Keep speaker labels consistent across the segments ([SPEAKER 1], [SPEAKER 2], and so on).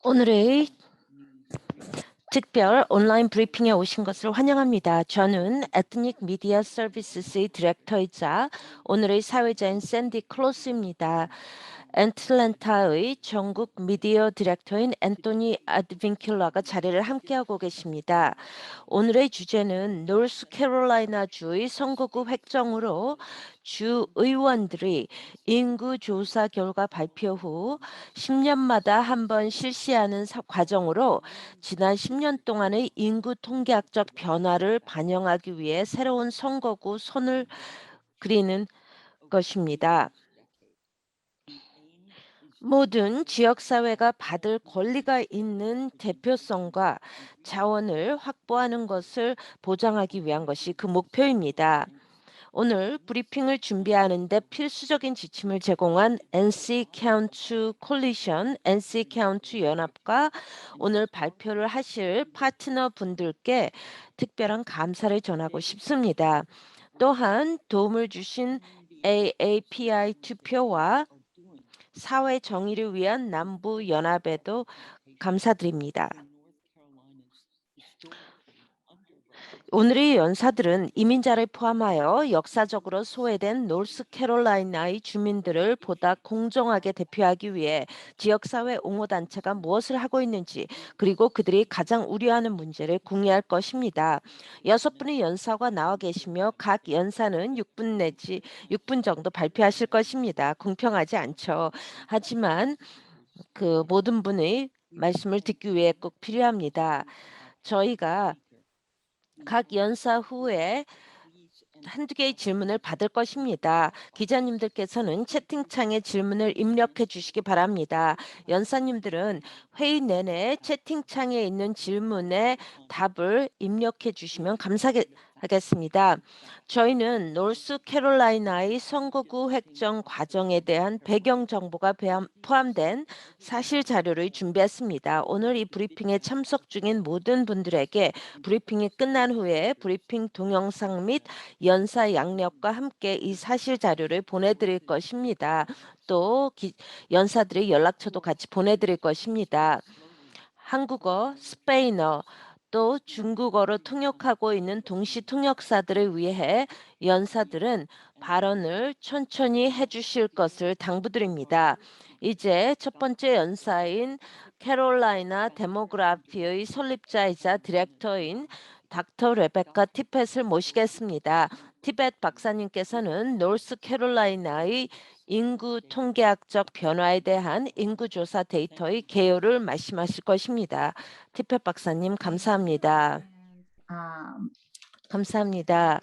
[SPEAKER 1] 오늘의 특별 온라인 브리핑에 오신 것을 환영합니다. 저는 에트닉 미디어 서비스의 디렉터이자 오늘의 사회자인 샌디 클로스입니다. 애틀랜타의 전국 미디어 디렉터인 앤토니 아드빈킬러가 자리를 함께하고 계십니다. 오늘의 주제는 노스캐롤라이나주의 선거구 획정으로 주 의원들이 인구 조사 결과 발표 후 10년마다 한 번 실시하는 과정으로 지난 10년 동안의 인구 통계학적 변화를 반영하기 위해 새로운 선거구 선을 그리는 것입니다. 모든 지역사회가 받을 권리가 있는 대표성과 자원을 확보하는 것을 보장하기 위한 것이 그 목표입니다. 오늘 브리핑을 준비하는데 필수적인 지침을 제공한 NC 카운트 콜리션, NC 카운트 연합과 오늘 발표를 하실 파트너 분들께 특별한 감사를 전하고 싶습니다. 또한 도움을 주신 AAPI 투표와 사회 정의를 위한 남부 연합에도 감사드립니다. 오늘의 연사들은 이민자를 포함하여 역사적으로 소외된 노스캐롤라이나의 주민들을 보다 공정하게 대표하기 위해 지역사회 옹호단체가 무엇을 하고 있는지 그리고 그들이 가장 우려하는 문제를 공유할 것입니다. 6분의 연사가 나와 계시며 각 연사는 6분 내지 6분 정도 발표하실 것입니다. 공평하지 않죠. 하지만 그 모든 분의 말씀을 듣기 위해 꼭 필요합니다. 저희가 각 연사 후에 한두 개의 질문을 받을 것입니다. 기자님들께서는 채팅창에 질문을 입력해 주시기 바랍니다. 연사님들은 회의 내내 채팅창에 있는 질문에 답을 입력해 주시면 감사하겠습니다. 저희는 노스캐롤라이나의 선거구 획정 과정에 대한 배경 정보가 포함된 사실 자료를 준비했습니다. 오늘 이 브리핑에 참석 중인 모든 분들에게 브리핑이 끝난 후에 브리핑 동영상 및 연사 양력과 함께 이 사실 자료를 보내드릴 것입니다. 또 연사들의 연락처도 같이 보내드릴 것입니다. 한국어, 스페인어, 또 중국어로 통역하고 있는 동시 통역사들을 위해 연사들은 발언을 천천히 해주실 것을 당부드립니다. 이제 첫 번째 연사인 캐롤라이나 데모그래피의 설립자이자 디렉터인 닥터 레베카 티펫을 모시겠습니다. 티벳 박사님께서는 노스캐롤라이나의 인구 통계학적 변화에 대한 인구조사 데이터의 개요를 말씀하실 것입니다. 티펫 박사님 감사합니다. 감사합니다.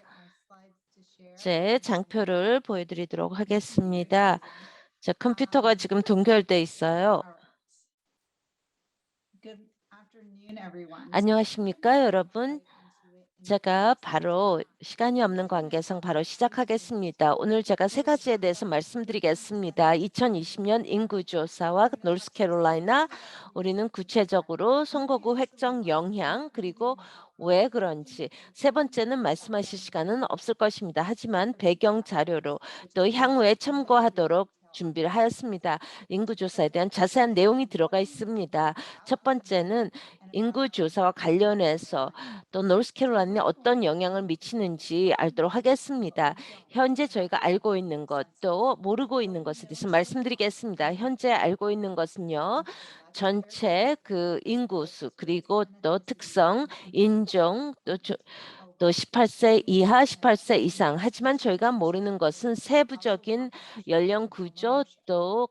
[SPEAKER 1] 제 장표를 보여드리도록 하겠습니다. 제 컴퓨터가 지금 동결돼 있어요. 안녕하십니까, 여러분? 제가 바로 시간이 없는 관계상 바로 시작하겠습니다. 오늘 제가 세 가지에 대해서 말씀드리겠습니다. 2020년 인구조사와 노스캐롤라이나, 우리는 구체적으로 선거구 획정 영향, 그리고 왜 그런지. 세 번째는 말씀하실 시간은 없을 것입니다. 하지만 배경 자료로 또 향후에 참고하도록 준비를 하였습니다. 인구조사에 대한 자세한 내용이 들어가 있습니다. 첫 번째는 인구조사와 관련해서 또 노스캐롤라이나에 어떤 영향을 미치는지 알도록 하겠습니다. 현재 저희가 알고 있는 것, 또 모르고 있는 것에 대해서 말씀드리겠습니다. 현재 알고 있는 것은요. 전체 그 인구수 그리고 또 특성, 인종, 또 18세 이하, 18세 이상. 하지만 저희가 모르는 것은 세부적인 연령 구조 또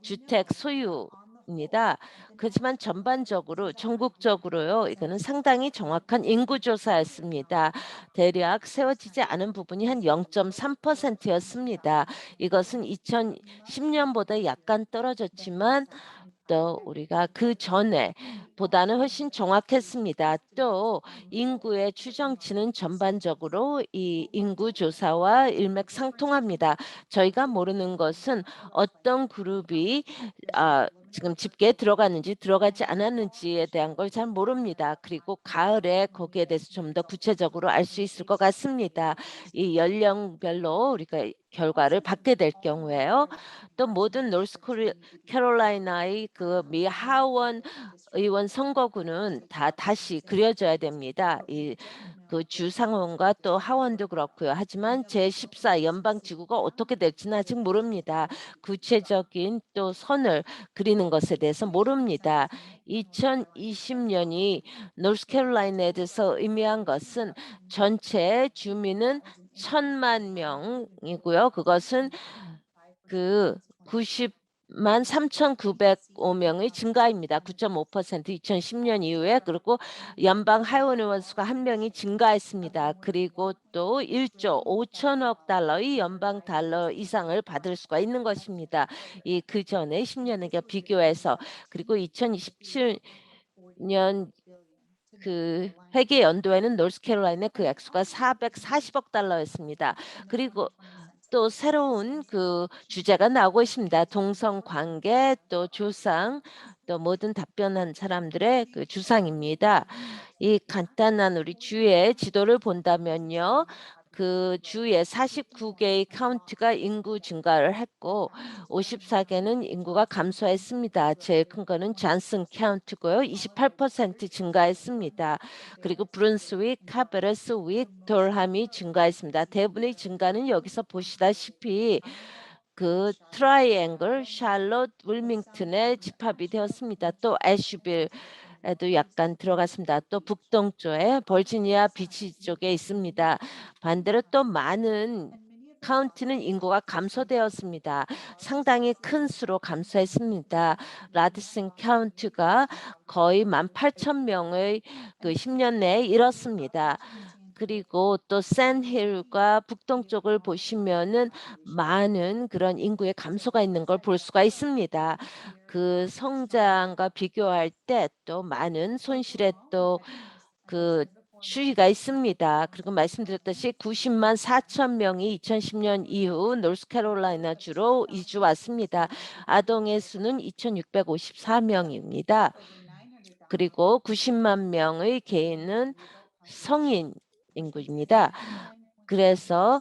[SPEAKER 1] 주택 소유입니다. 그렇지만 전반적으로 전국적으로요. 이거는 상당히 정확한 인구조사였습니다. 대략 세워지지 않은 부분이 한 0.3%였습니다. 이것은 2010년보다 약간 떨어졌지만 또 우리가 그 전에 보다는 훨씬 정확했습니다. 또 인구의 추정치는 전반적으로 이 인구 조사와 일맥상통합니다. 저희가 모르는 것은 어떤 그룹이 지금 집계에 들어갔는지 들어가지 않았는지에 대한 걸 잘 모릅니다. 그리고 가을에 거기에 대해서 좀 더 구체적으로 알 수 있을 것 같습니다. 이 연령별로 우리가 결과를 받게 될 경우에요. 또 모든 캐롤라이나의 그 미 하원 의원 선거구는 다시 그려져야 됩니다. 그 주 상원과 또 하원도 그렇고요. 하지만 제14 연방 지구가 어떻게 될지는 아직 모릅니다. 구체적인 또 선을 그리는 것에 대해서 모릅니다. 2020년이 노스캐롤라이나에 대해서 의미한 것은 전체 주민은 1,000만 명이고요. 그것은 그 90만 3,905 명의 증가입니다. 9.5% 2010년 이후에. 그리고 연방 하원 의원 수가 1명이 증가했습니다. 그리고 또 1조 5천억 달러의 연방 달러 이상을 받을 수가 있는 것입니다. 이 그전에 10년에 비교해서. 그리고 2027년 그 회계 연도에는 노스캐롤라이나 그 액수가 440억 달러였습니다. 그리고 또 새로운 그 주제가 나오고 있습니다. 동성 관계, 또 조상, 또 모든 답변한 사람들의 그 주상입니다. 이 간단한 우리 주의 지도를 본다면요. 그 주의 49개의 카운티가 인구 증가를 했고 54개는 인구가 감소했습니다. 제일 큰 거는 잔슨 카운티고요. 28% 증가했습니다. 그리고 브룬스윅, 카베르스윅, 돌함이 증가했습니다. 대부분의 증가는 여기서 보시다시피 그 트라이앵글, 샬롯, 윌밍턴에 집합이 되었습니다. 또 애쉬빌에도 약간 들어갔습니다. 또 북동쪽에 버지니아 비치 쪽에 있습니다. 반대로 또 많은 카운티는 인구가 감소되었습니다. 상당히 큰 수로 감소했습니다. 라디슨 카운티가 거의 18,000명의 그 10년 내에 잃었습니다. 그리고 또 샌힐과 북동쪽을 보시면은 많은 그런 인구의 감소가 있는 걸 볼 수가 있습니다. 그 성장과 비교할 때 또 많은 손실에 또 그 추이가 있습니다. 그리고 말씀드렸듯이 90만 4천 명이 2010년 이후 노스캐롤라이나 주로 이주 왔습니다. 아동의 수는 2,654명입니다. 그리고 90만 명의 개인은 성인 인구입니다. 그래서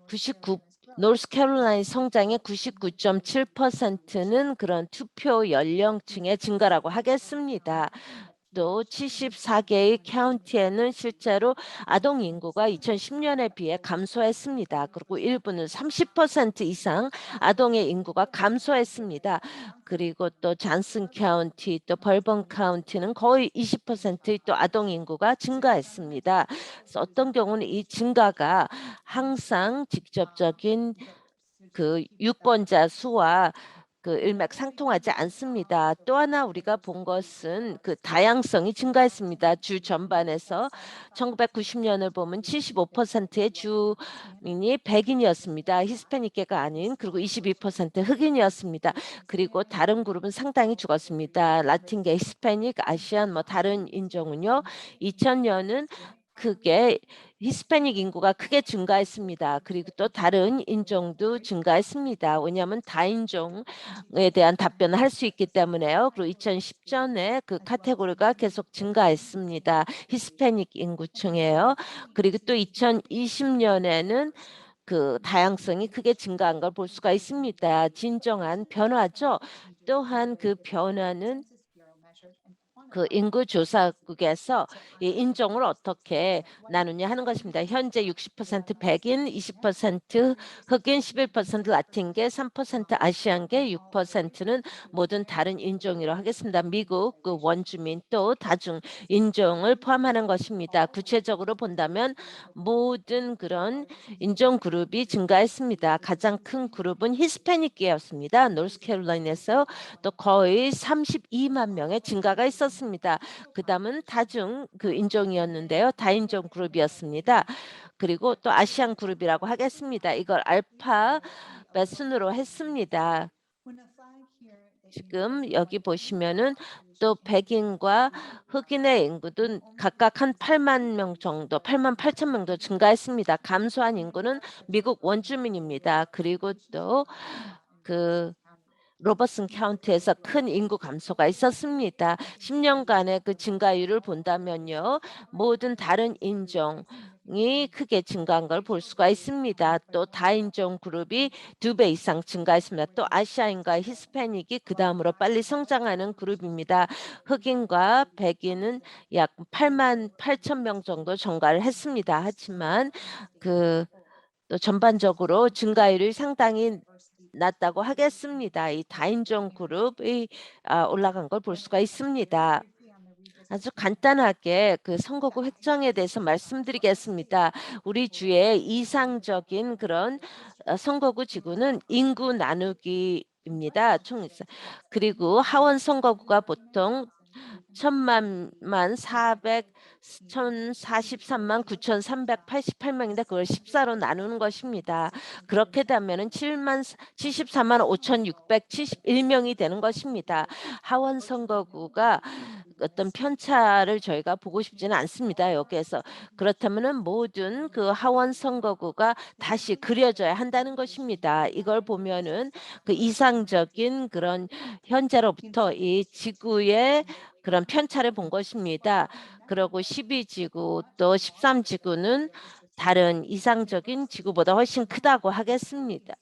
[SPEAKER 1] 99 노스캐롤라이나 성장의 99.7%는 그런 투표 연령층의 증가라고 하겠습니다. 또 74개의 카운티에는 실제로 아동 인구가 2010년에 비해 감소했습니다. 그리고 일부는 30% 이상 아동의 인구가 감소했습니다. 그리고 또 잔슨 카운티, 또 벌번 카운티는 거의 20%의 또 아동 인구가 증가했습니다. 그래서 어떤 경우는 이 증가가 항상 직접적인 그 유권자 수와 그 일맥상통하지 않습니다. 또 하나 우리가 본 것은 그 다양성이 증가했습니다. 주 전반에서 1990년을 보면 75%의 주민이 백인이었습니다. 히스패닉계가 아닌. 그리고 22% 흑인이었습니다. 그리고 다른 그룹은 상당히 죽었습니다. 라틴계, 히스패닉, 아시안 뭐 다른 인종은요. 2000년은 크게 히스패닉 인구가 크게 증가했습니다. 그리고 또 다른 인종도 증가했습니다. 왜냐하면 다인종에 대한 답변을 할 수 있기 때문에요. 그리고 2010년에 그 카테고리가 계속 증가했습니다. 히스패닉 인구층이에요. 그리고 또 2020년에는 그 다양성이 크게 증가한 걸 볼 수가 있습니다. 진정한 변화죠. 또한 그 변화는 그 인구조사국에서 이 인종을 어떻게 나누냐 하는 것입니다. 현재 60% 백인, 20% 흑인, 11% 라틴계, 3% 아시안계, 6%는 모든 다른 인종이라고 하겠습니다. 미국 그 원주민 또 다중 인종을 포함하는 것입니다. 구체적으로 본다면 모든 그런 인종 그룹이 증가했습니다. 가장 큰 그룹은 히스패닉계였습니다. 노스캐롤라이나에서 또 거의 32만 명의 증가가 있었습니다. 그 다음은 다중 그 인종이었는데요. 다인종 그룹이었습니다. 그리고 또 아시안 그룹이라고 하겠습니다. 이걸 알파 순으로 했습니다. 지금 여기 보시면은 또 백인과 흑인의 인구도 각각 한 8만 명 정도, 8만 8천 명 정도 증가했습니다. 감소한 인구는 미국 원주민입니다. 그리고 또그 로버슨 카운티에서 큰 인구 감소가 있었습니다. 10 년간의 그 증가율을 본다면요. 모든 다른 인종이 크게 증가한 걸 볼 수가 있습니다. 또 다인종 그룹이 2배 이상 증가했습니다. 또 아시아인과 히스패닉이 그다음으로 빨리 성장하는 그룹입니다. 흑인과 백인은 약 88,000명 정도 증가를 했습니다. 하지만 그 또 전반적으로 증가율이 상당히 낮다고 하겠습니다. 이 다인종 그룹이 올라간 걸 볼 수가 있습니다. 아주 간단하게 그 선거구 획정에 대해서 말씀드리겠습니다. 우리 주의 이상적인 그런 선거구 지구는 인구 나누기입니다. 그리고 하원 선거구가 보통 1,000만 400 1,043만 9,388 명인데 그걸 14로 나누는 것입니다. 그렇게 되면은 74만 5,671 명이 되는 것입니다. 하원 선거구가 어떤 편차를 저희가 보고 싶지는 않습니다, 여기에서. 그렇다면은 모든 그 하원 선거구가 다시 그려져야 한다는 것입니다. 이걸 보면은 그 이상적인 그런 현재로부터 이 지구의 그런 편차를 본 것입니다. 그리고 12지구 또 13지구는 다른 이상적인 지구보다 훨씬 크다고 하겠습니다.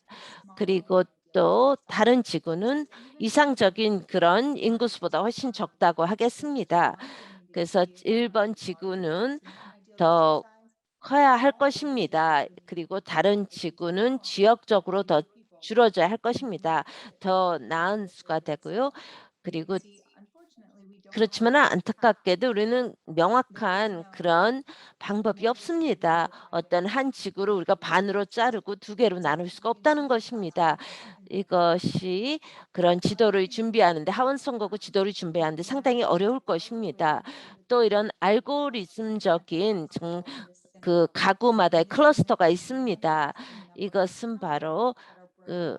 [SPEAKER 1] 그리고 또 다른 지구는 이상적인 그런 인구수보다 훨씬 적다고 하겠습니다. 그래서 1번 지구는 더 커야 할 것입니다. 그리고 다른 지구는 지역적으로 더 줄어져야 할 것입니다. 더 나은 수가 되고요. 그리고 그렇지만은 안타깝게도 우리는 명확한 그런 방법이 없습니다. 어떤 한 지구를 우리가 반으로 자르고 2개로 나눌 수가 없다는 것입니다. 이것이 그런 지도를 준비하는데 하원 선거구 지도를 준비하는데 상당히 어려울 것입니다. 또 이런 알고리즘적인 그 가구마다의 클러스터가 있습니다. 이것은 바로 그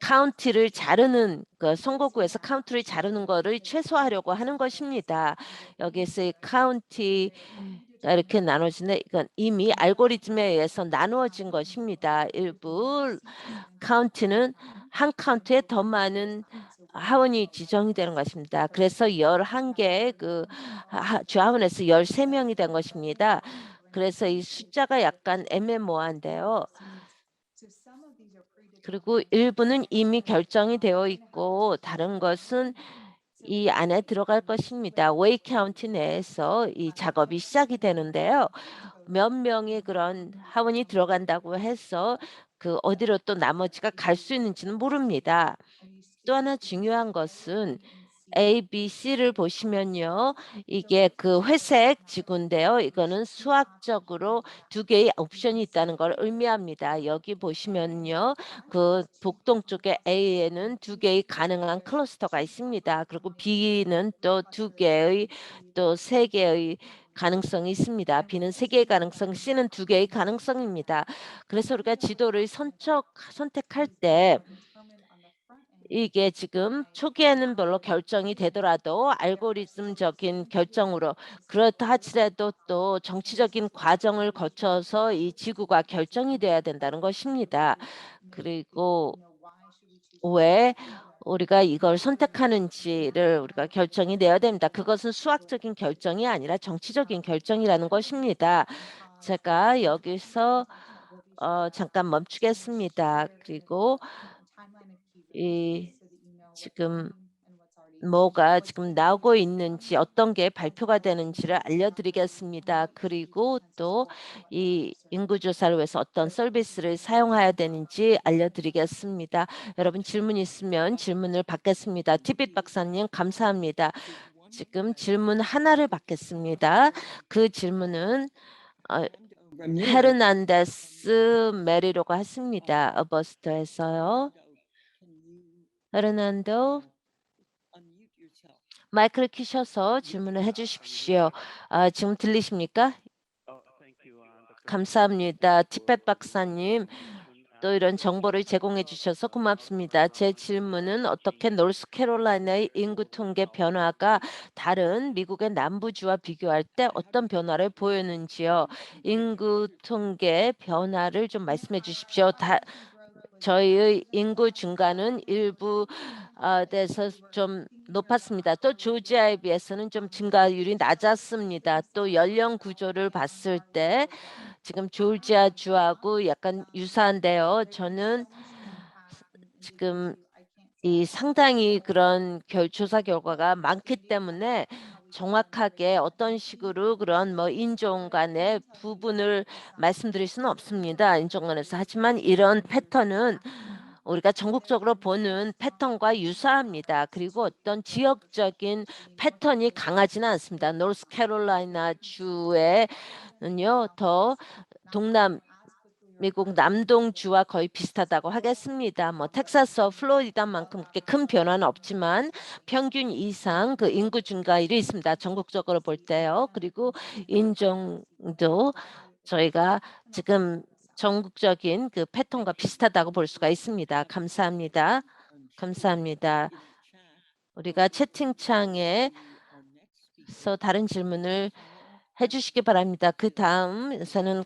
[SPEAKER 1] 카운티를 자르는 그 선거구에서 카운티를 자르는 거를 최소화하려고 하는 것입니다. 여기에서 이 카운티가 이렇게 나눠지는데 이건 이미 알고리즘에 의해서 나누어진 것입니다. 일부 카운티는 한 카운티에 더 많은 하원이 지정이 되는 것입니다. 그래서 11개의 그 주하원에서 13명이 된 것입니다. 그래서 이 숫자가 약간 애매모호한데요. 그리고 일부는 이미 결정이 되어 있고 다른 것은 이 안에 들어갈 것입니다. 웨이 카운티 내에서 이 작업이 시작이 되는데요. 몇 명의 그런 하원이 들어간다고 해서 그 어디로 또 나머지가 갈 수 있는지는 모릅니다. 또 하나 중요한 것은 A, B, C를 보시면요. 이게 그 회색 지구인데요. 이거는 수학적으로 2개의 옵션이 있다는 걸 의미합니다. 여기 보시면요. 그 북동쪽에 A에는 2개의 가능한 클러스터가 있습니다. 그리고 B는 또 2개의 또 3개의 가능성이 있습니다. B는 3개의 가능성, C는 2개의 가능성입니다. 그래서 우리가 지도를 선택할 때 이게 지금 초기에는 별로 결정이 되더라도 알고리즘적인 결정으로 그렇다 하더라도 또 정치적인 과정을 거쳐서 이 지구가 결정이 돼야 된다는 것입니다. 그리고 왜 우리가 이걸 선택하는지를 우리가 결정이 내야 됩니다. 그것은 수학적인 결정이 아니라 정치적인 결정이라는 것입니다. 제가 여기서 잠깐 멈추겠습니다. 그리고 이 지금 뭐가 지금 나오고 있는지 어떤 게 발표가 되는지를 알려드리겠습니다. 그리고 또 이 인구조사를 위해서 어떤 서비스를 사용해야 되는지 알려드리겠습니다. 여러분 질문 있으면 질문을 받겠습니다. 티빗 박사님 감사합니다. 지금 질문 하나를 받겠습니다. 그 질문은 어,
[SPEAKER 2] Ramirez.
[SPEAKER 1] 헤르난데스 메리로가 했습니다. 어버스터에서요.
[SPEAKER 2] Fernando, can you
[SPEAKER 1] 헤르난도
[SPEAKER 2] unmute yourself?
[SPEAKER 1] 마이크를 켜셔서
[SPEAKER 3] Yes,
[SPEAKER 1] 질문을 해 주십시오.
[SPEAKER 3] unmuted.
[SPEAKER 1] 지금 들리십니까?
[SPEAKER 3] Thank you, Dr.
[SPEAKER 1] 감사합니다. 티벳
[SPEAKER 3] for the
[SPEAKER 1] 박사님,
[SPEAKER 3] information.
[SPEAKER 1] 또 이런 정보를 제공해 주셔서 고맙습니다. 제 질문은 어떻게 노스캐롤라이나의 인구 통계 변화가 다른 미국의 남부주와 비교할 때 어떤 변화를 보였는지요? 인구 통계 변화를 좀 말씀해 주십시오. 저희의 인구 증가는 일부 데서 좀 높았습니다. 또 조지아에 비해서는 좀 증가율이 낮았습니다. 또 연령 구조를 봤을 때 지금 조지아 주하고 약간 유사한데요. 저는 지금 이 상당히 그런 조사 결과가 많기 때문에 정확하게 어떤 식으로 그런 뭐 인종 간의 부분을 말씀드릴 수는 없습니다, 인종 간에서. 하지만 이런 패턴은 우리가 전국적으로 보는 패턴과 유사합니다. 그리고 어떤 지역적인 패턴이 강하지는 않습니다. 노스캐롤라이나 주에는요, 더 동남 미국 남동주와 거의 비슷하다고 하겠습니다. 뭐 텍사스와 플로리다만큼 그렇게 큰 변화는 없지만 평균 이상 그 인구 증가율이 있습니다, 전국적으로 볼 때요. 그리고 인종도 저희가 지금 전국적인 그 패턴과 비슷하다고 볼 수가 있습니다. 감사합니다. 감사합니다. 우리가 채팅창에서 다른 질문을 해주시기 바랍니다. 그 다음에서는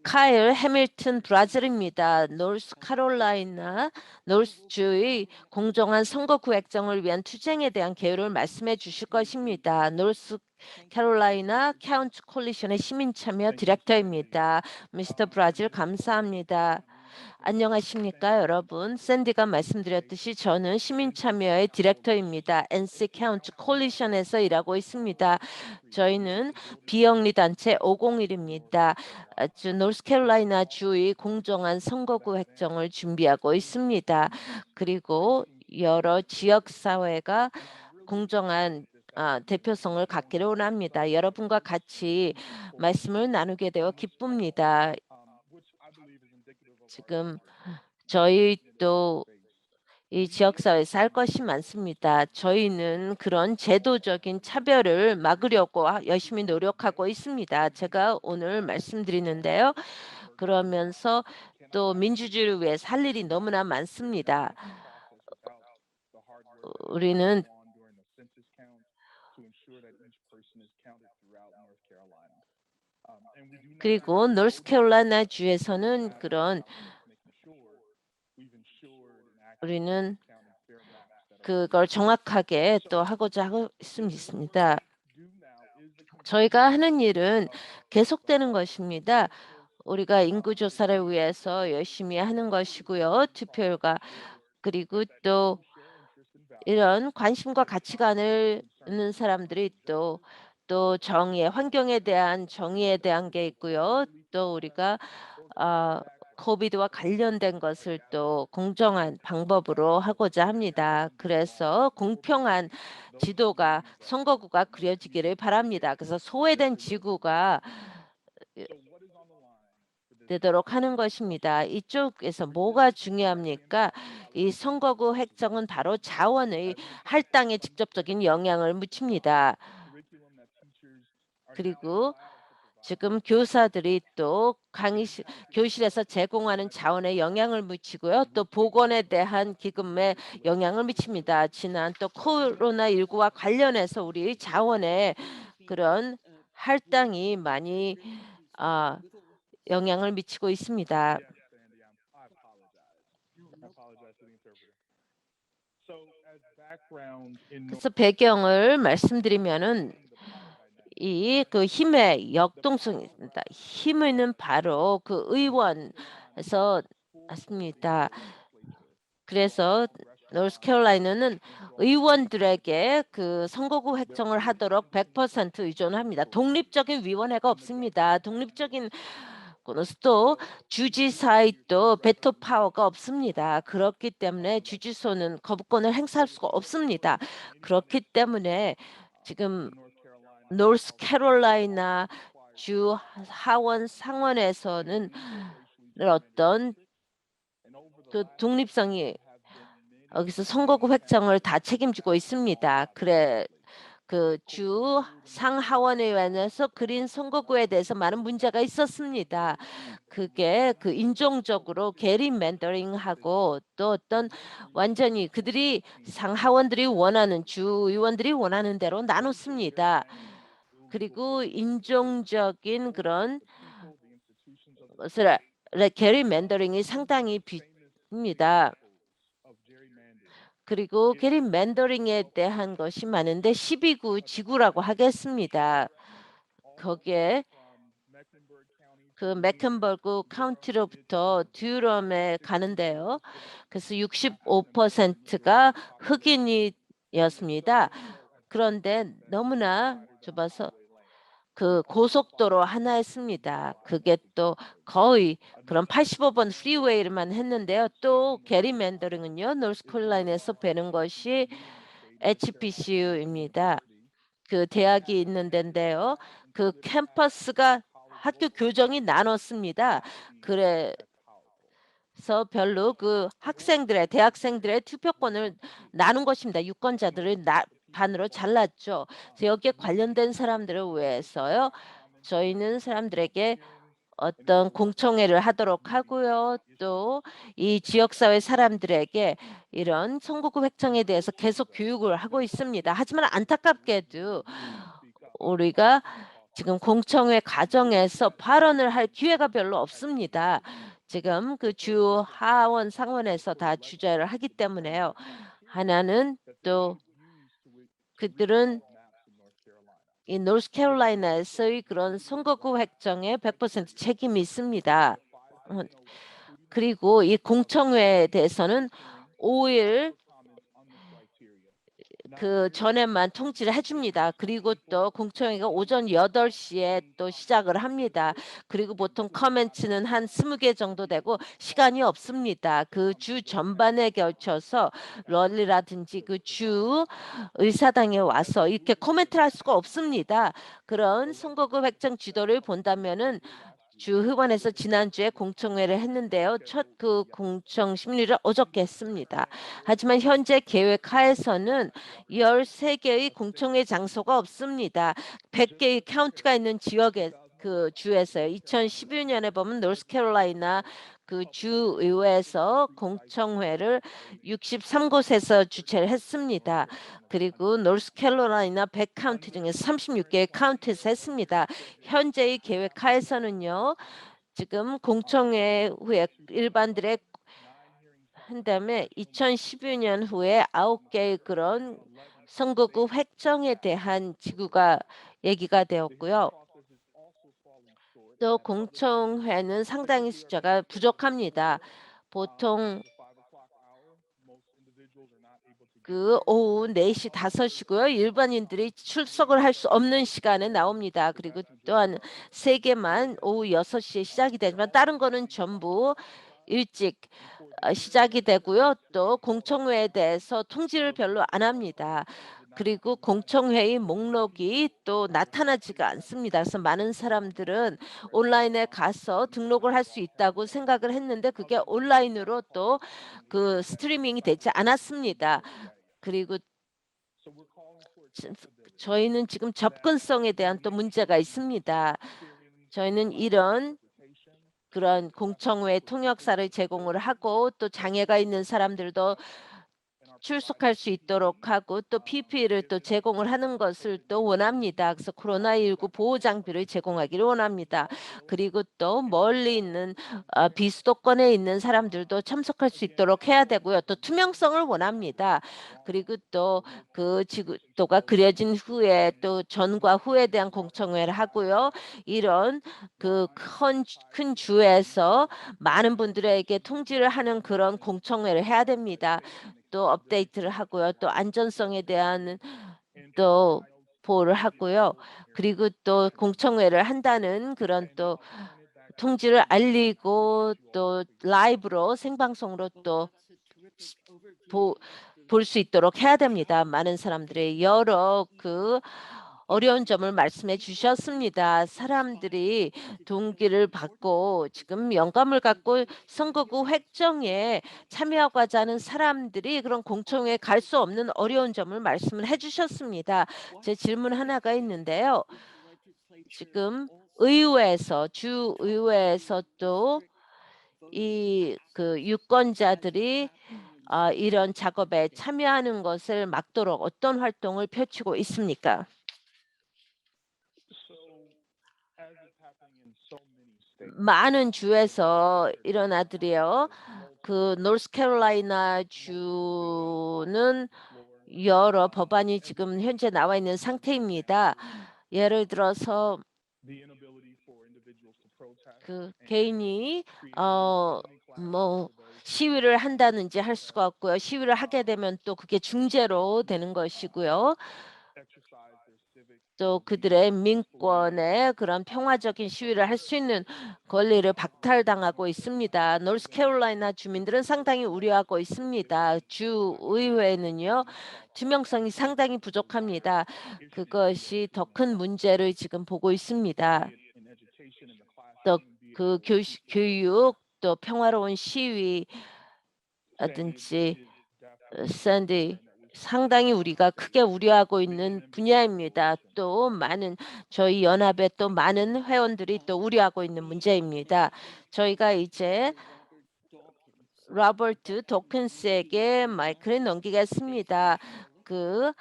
[SPEAKER 1] 카일 해밀턴 브라질입니다. 노스캐롤라이나 노스주의 공정한 선거구 획정을 위한 투쟁에 대한 계율을 말씀해 주실 것입니다. 노스캐롤라이나 카운티 콜리션의 시민 참여 디렉터입니다. 미스터 브라질, 감사합니다. 안녕하십니까, 여러분. 샌디가 말씀드렸듯이 저는 시민참여의 디렉터입니다. NC 카운티 콜리션에서 일하고 있습니다. 저희는 비영리 단체 501입니다. 노스캐롤라이나 주의 공정한 선거구 획정을 준비하고 있습니다. 그리고 여러 지역 사회가 공정한 대표성을 갖기를 원합니다. 여러분과 같이 말씀을 나누게 되어 기쁩니다. 지금 저희도 이 지역사회에 살 것이 많습니다. 저희는 그런 제도적인 차별을 막으려고 열심히 노력하고 있습니다. 제가 오늘 말씀드리는데요. 그러면서 또 민주주의를 위해 할 일이 너무나 많습니다. 우리는 그리고 노스캐롤라이나 주에서는 그런 우리는 그걸 정확하게 또 하고자 하고 있습니다. 저희가 하는 일은 계속되는 것입니다. 우리가 인구조사를 위해서 열심히 하는 것이고요. 투표율과 그리고 또 이런 관심과 가치관을 있는 사람들이 또 정의의 환경에 대한 정의에 대한 게 있고요. 또 우리가 코비드와 관련된 것을 또 공정한 방법으로 하고자 합니다. 그래서 공평한 지도가 선거구가 그려지기를 바랍니다. 그래서 소외된 지구가 되도록 하는 것입니다. 이쪽에서 뭐가 중요합니까? 이 선거구 획정은 바로 자원의 할당에 직접적인 영향을 미칩니다. 그리고 지금 교사들이 또 교실에서 제공하는 자원에 영향을 미치고요. 또 보건에 대한 기금에 영향을 미칩니다. 지난 또 코로나19와 관련해서 우리 자원에 그런 할당이 많이 영향을 미치고 있습니다. 그래서 배경을 말씀드리면은 이 그 힘의 역동성입니다. 힘은 바로 그 의원에서 왔습니다. 그래서 노스캐롤라이나는 의원들에게 그 선거구 획정을 하도록 100% 의존합니다. 독립적인 위원회가 없습니다. 독립적인 또 주지사의 또 베토 파워가 없습니다. 그렇기 때문에 주지소는 거부권을 행사할 수가 없습니다. 그렇기 때문에 지금 노스캐롤라이나 주 하원 상원에서는 어떤 그 독립성이 여기서 선거구 획정을 다 책임지고 있습니다. 그 주 상하원의원에서 그린 선거구에 대해서 많은 문제가 있었습니다. 그게 그 인종적으로 게리맨더링하고 또 어떤 완전히 그들이 상하원들이 원하는 주 의원들이 원하는 대로 나눴습니다. 그리고 인종적인 그런 것을 게리맨더링이 상당히 있습니다. 그리고 게리맨더링에 대한 것이 많은데 12구 지구라고 하겠습니다. 거기에 그 메켄버그 카운티로부터 듀럼에 가는데요. 그래서 65%가 흑인이었습니다. 그런데 너무나 좁아서 그 고속도로 하나였습니다. 그게 또 거의 그런 85번 프리웨이를만 했는데요. 또 게리맨더링은요. 노스캐롤라이나에서 배는 것이 HBCU입니다. 그 대학이 있는 데인데요. 그 캠퍼스가 학교 교정이 나눴습니다. 그래서 별로 그 대학생들의 투표권을 나눈 것입니다. 유권자들을 반으로 잘랐죠. 그래서 여기에 관련된 사람들을 위해서요. 저희는 사람들에게 어떤 공청회를 하도록 하고요. 또 이 지역사회 사람들에게 이런 선거구 획정에 대해서 계속 교육을 하고 있습니다. 하지만 안타깝게도 우리가 지금 공청회 과정에서 발언을 할 기회가 별로 없습니다. 지금 그 주 하원 상원에서 다 주재를 하기 때문에요. 하나는 또 그들은 이 노스캐롤라이나에서의 그런 선거구 획정에 100% 책임이 있습니다. 그리고 이 공청회에 대해서는 5일 그 전에만 통지를 해줍니다. 그리고 또 공청회가 오전 8시에 또 시작을 합니다. 그리고 보통 커멘트는 한 20개 정도 되고 시간이 없습니다. 그 주 전반에 걸쳐서 럴리라든지 그 주 의사당에 와서 이렇게 코멘트를 할 수가 없습니다. 그런 선거구 획정 지도를 본다면은 주 의원에서 지난주에 공청회를 했는데요. 첫 그 공청 심리를 어저께 했습니다. 하지만 현재 계획 하에서는 13개의 공청회 장소가 없습니다. 100개의 카운트가 있는 지역에 그 주에서요. 2012년에 보면 노스캐롤라이나 그 주의회에서 공청회를 63곳에서 주최를 했습니다. 그리고 노스캐롤라이나 100카운티 중에서 36개의 카운티에서 했습니다. 현재의 계획 하에서는요. 지금 공청회 후에 일반들의 한 다음에 2012년 후에 9개의 그런 선거구 획정에 대한 지구가 얘기가 되었고요. 또 공청회는 상당히 숫자가 부족합니다. 보통 그 오후 4시, 5시고요. 일반인들이 출석을 할 수 없는 시간에 나옵니다. 그리고 또한 3개만 오후 6시에 시작이 되지만 다른 거는 전부 일찍 시작이 되고요. 또 공청회에 대해서 통지를 별로 안 합니다. 그리고 공청회의 목록이 또 나타나지가 않습니다. 그래서 많은 사람들은 온라인에 가서 등록을 할 수 있다고 생각을 했는데 그게 온라인으로 또 그 스트리밍이 되지 않았습니다. 그리고 저희는 지금 접근성에 대한 또 문제가 있습니다. 저희는 이런 그런 공청회 통역사를 제공을 하고 또 장애가 있는 사람들도 출석할 수 있도록 하고 또 PPE를 또 제공을 하는 것을 또 원합니다. 그래서 코로나19 보호 장비를 제공하기를 원합니다. 그리고 또 멀리 있는 비수도권에 있는 사람들도 참석할 수 있도록 해야 되고요. 또 투명성을 원합니다. 그리고 또 그 지구도가 그려진 후에 또 전과 후에 대한 공청회를 하고요. 이런 그 큰 주에서 많은 분들에게 통지를 하는 그런 공청회를 해야 됩니다. 또 업데이트를 하고요. 또 안전성에 대한 또 보호를 하고요. 그리고 또 공청회를 한다는 그런 또 통지를 알리고 또 라이브로 생방송으로 또 볼 수 있도록 해야 됩니다. 많은 사람들이 여러 그 어려운 점을 말씀해 주셨습니다. 사람들이 동기를 받고 지금 영감을 갖고 선거구 획정에 참여하고자 하는 사람들이 그런 공청회에 갈 수 없는 어려운 점을 말씀을 해 주셨습니다. 제 질문 하나가 있는데요. 지금 의회에서 주의회에서 또 이 그 유권자들이 이런 작업에 참여하는 것을 막도록 어떤 활동을 펼치고 있습니까? 많은 주에서 일어나더리요. 그 노스캐롤라이나 주는 여러 법안이 지금 현재 나와 있는 상태입니다. 예를 들어서 그 개인이 뭐 시위를 한다든지 할 수가 없고요. 시위를 하게 되면 또 그게 중재로 되는 것이고요. 또 그들의 민권의 그런 평화적인 시위를 할 수 있는 권리를 박탈당하고 있습니다. 노스캐롤라이나 주민들은 상당히 우려하고 있습니다. 주 의회는요, 투명성이 상당히 부족합니다. 그것이 더 큰 문제를 지금 보고 있습니다. 또 그 교육, 또 평화로운 시위라든지 샌디 상당히 우리가 크게 우려하고 있는 분야입니다. 또 많은 저희 연합의 또 많은 회원들이 또 우려하고 있는 문제입니다. 저희가 이제 로버트 도킨스에게 마이크를 넘기겠습니다. 그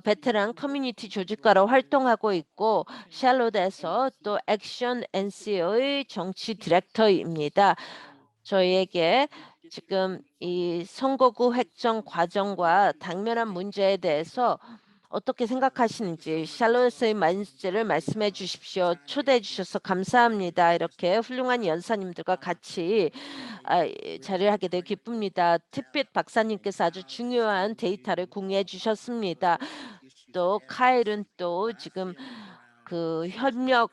[SPEAKER 1] 베테랑 커뮤니티 조직가로 활동하고 있고 샬롯에서 또 액션 NC의 정치 디렉터입니다. 저희에게 지금 이 선거구 획정 과정과 당면한 문제에 대해서 어떻게 생각하시는지 샬롯의 문제를 말씀해 주십시오. 초대해 주셔서 감사합니다. 이렇게 훌륭한 연사님들과 같이 자리를 하게 되어 기쁩니다. 티핏 박사님께서 아주 중요한 데이터를 공유해 주셨습니다. 또 카일은 또 지금 그 협력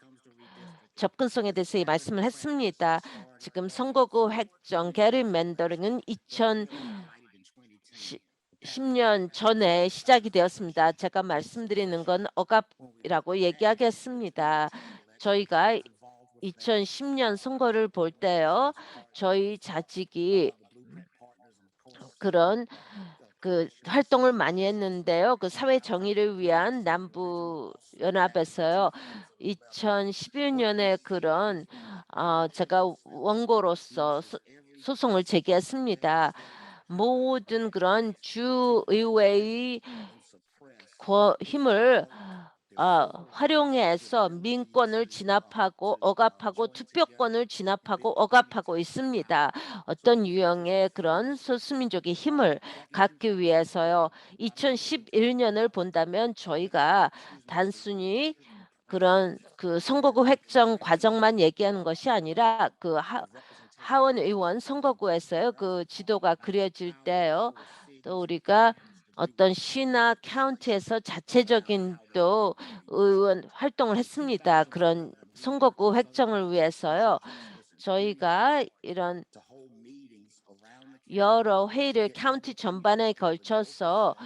[SPEAKER 1] 접근성에 대해서 이 말씀을 했습니다. 지금 선거구 획정 게리맨더링은 2010년 전에 시작이 되었습니다. 제가 말씀드리는 건 억압이라고 얘기하겠습니다. 저희가 2010년 선거를 볼 때요, 저희 자직이 그런 그 활동을 많이 했는데요. 그 사회 정의를 위한 남부 연합에서요. 2011년에 그런 제가 원고로서 소송을 제기했습니다. 모든 그런 주의회의 힘을 활용해서 민권을 진압하고 억압하고 투표권을 진압하고 억압하고 있습니다. 어떤 유형의 그런 소수민족의 힘을 갖기 위해서요. 2011년을 본다면 저희가 단순히 그런 그 선거구 획정 과정만 얘기하는 것이 아니라 그 하원 의원 선거구에서요. 그 지도가 그려질 때요. 또 우리가 어떤 시나 카운티에서 자체적인 또 의원 활동을 했습니다. 그런 선거구 획정을 위해서요. 저희가 이런 여러 회의를 카운티 전반에 걸쳐서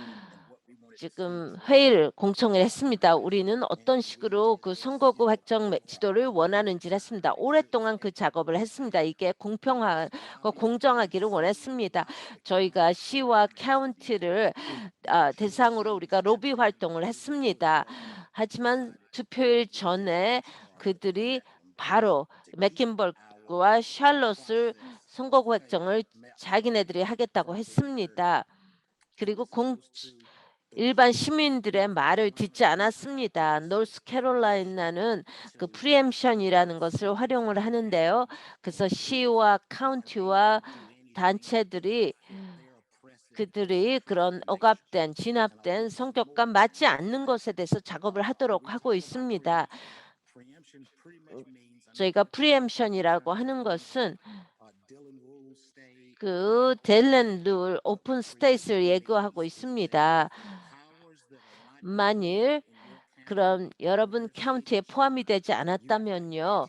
[SPEAKER 1] 지금 회의를 공청을 했습니다. 우리는 어떤 식으로 그 선거구 획정 지도를 원하는지를 했습니다. 오랫동안 그 작업을 했습니다. 이게 공평하고 공정하기를 원했습니다. 저희가 시와 카운티를 대상으로 우리가 로비 활동을 했습니다. 하지만 투표일 전에 그들이 바로 맥킨버그와 샬롯을 선거구 획정을 자기네들이 하겠다고 했습니다. 그리고 일반 시민들의 말을 듣지 않았습니다. 노스캐롤라이나는 그 프리엠션이라는 것을 활용을 하는데요. 그래서 시와 카운티와 단체들이 그들이 그런 억압된 진압된 성격과 맞지 않는 것에 대해서 작업을 하도록 하고 있습니다. 저희가 프리엠션이라고 하는 것은 그 델렌 룰 오픈 스테이트를 예고하고 있습니다. 만일 그럼 여러분 카운티에 포함이 되지 않았다면요.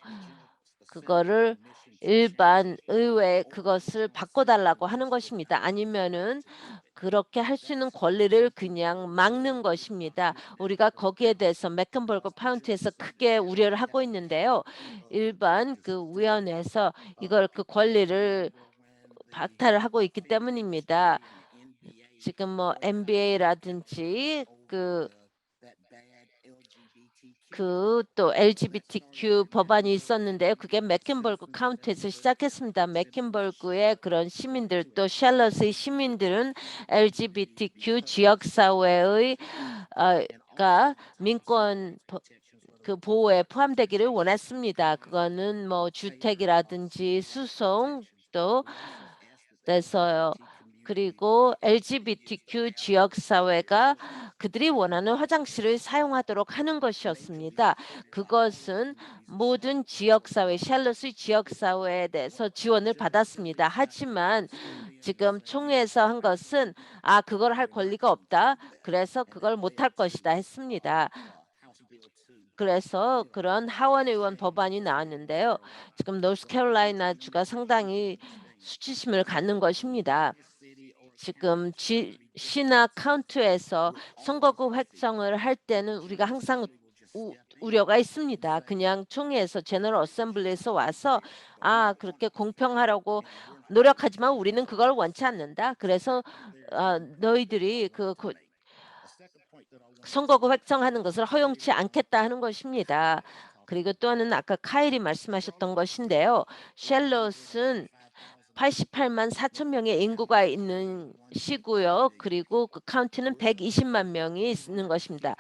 [SPEAKER 1] 그거를 일반 의회 그것을 바꿔달라고 하는 것입니다. 아니면은 그렇게 할 수 있는 권리를 그냥 막는 것입니다. 우리가 거기에 대해서 메큰버그 카운티에서 크게 우려를 하고 있는데요. 일반 그 위원회에서 이걸 그 권리를 박탈을 하고 있기 때문입니다. 지금 뭐 NBA라든지 그 또 LGBTQ 법안이 있었는데요. 그게 메켄버그 카운티에서 시작했습니다. 메켄버그의 그런 시민들 또 샬럿의 시민들은 LGBTQ 지역 사회의 가 민권 그 보호에 포함되기를 원했습니다. 그거는 뭐 주택이라든지 수송 또 돼서요. 그리고 LGBTQ 지역 사회가 그들이 원하는 화장실을 사용하도록 하는 것이었습니다. 그것은 모든 지역 사회, 샬럿의 지역 사회에 대해서 지원을 받았습니다. 하지만 지금 총회에서 한 것은 그걸 할 권리가 없다. 그래서 그걸 못할 것이다 했습니다. 그래서 그런 하원 의원 법안이 나왔는데요. 지금 노스캐롤라이나 주가 상당히 수치심을 갖는 것입니다. 지금 시나 카운티에서 선거구 획정을 할 때는 우리가 항상 우려가 있습니다. 그냥 총회에서 제너럴 어셈블리에서 와서 그렇게 공평하라고 노력하지만 우리는 그걸 원치 않는다. 그래서 너희들이 선거구 획정하는 것을 허용치 않겠다 하는 것입니다. 그리고 또 하나는 아까 카일이 말씀하셨던 것인데요. 샬롯은 88만 4천 명의 인구가 있는 시고요. 그리고 그 카운티는 120만 명이 있는 것입니다.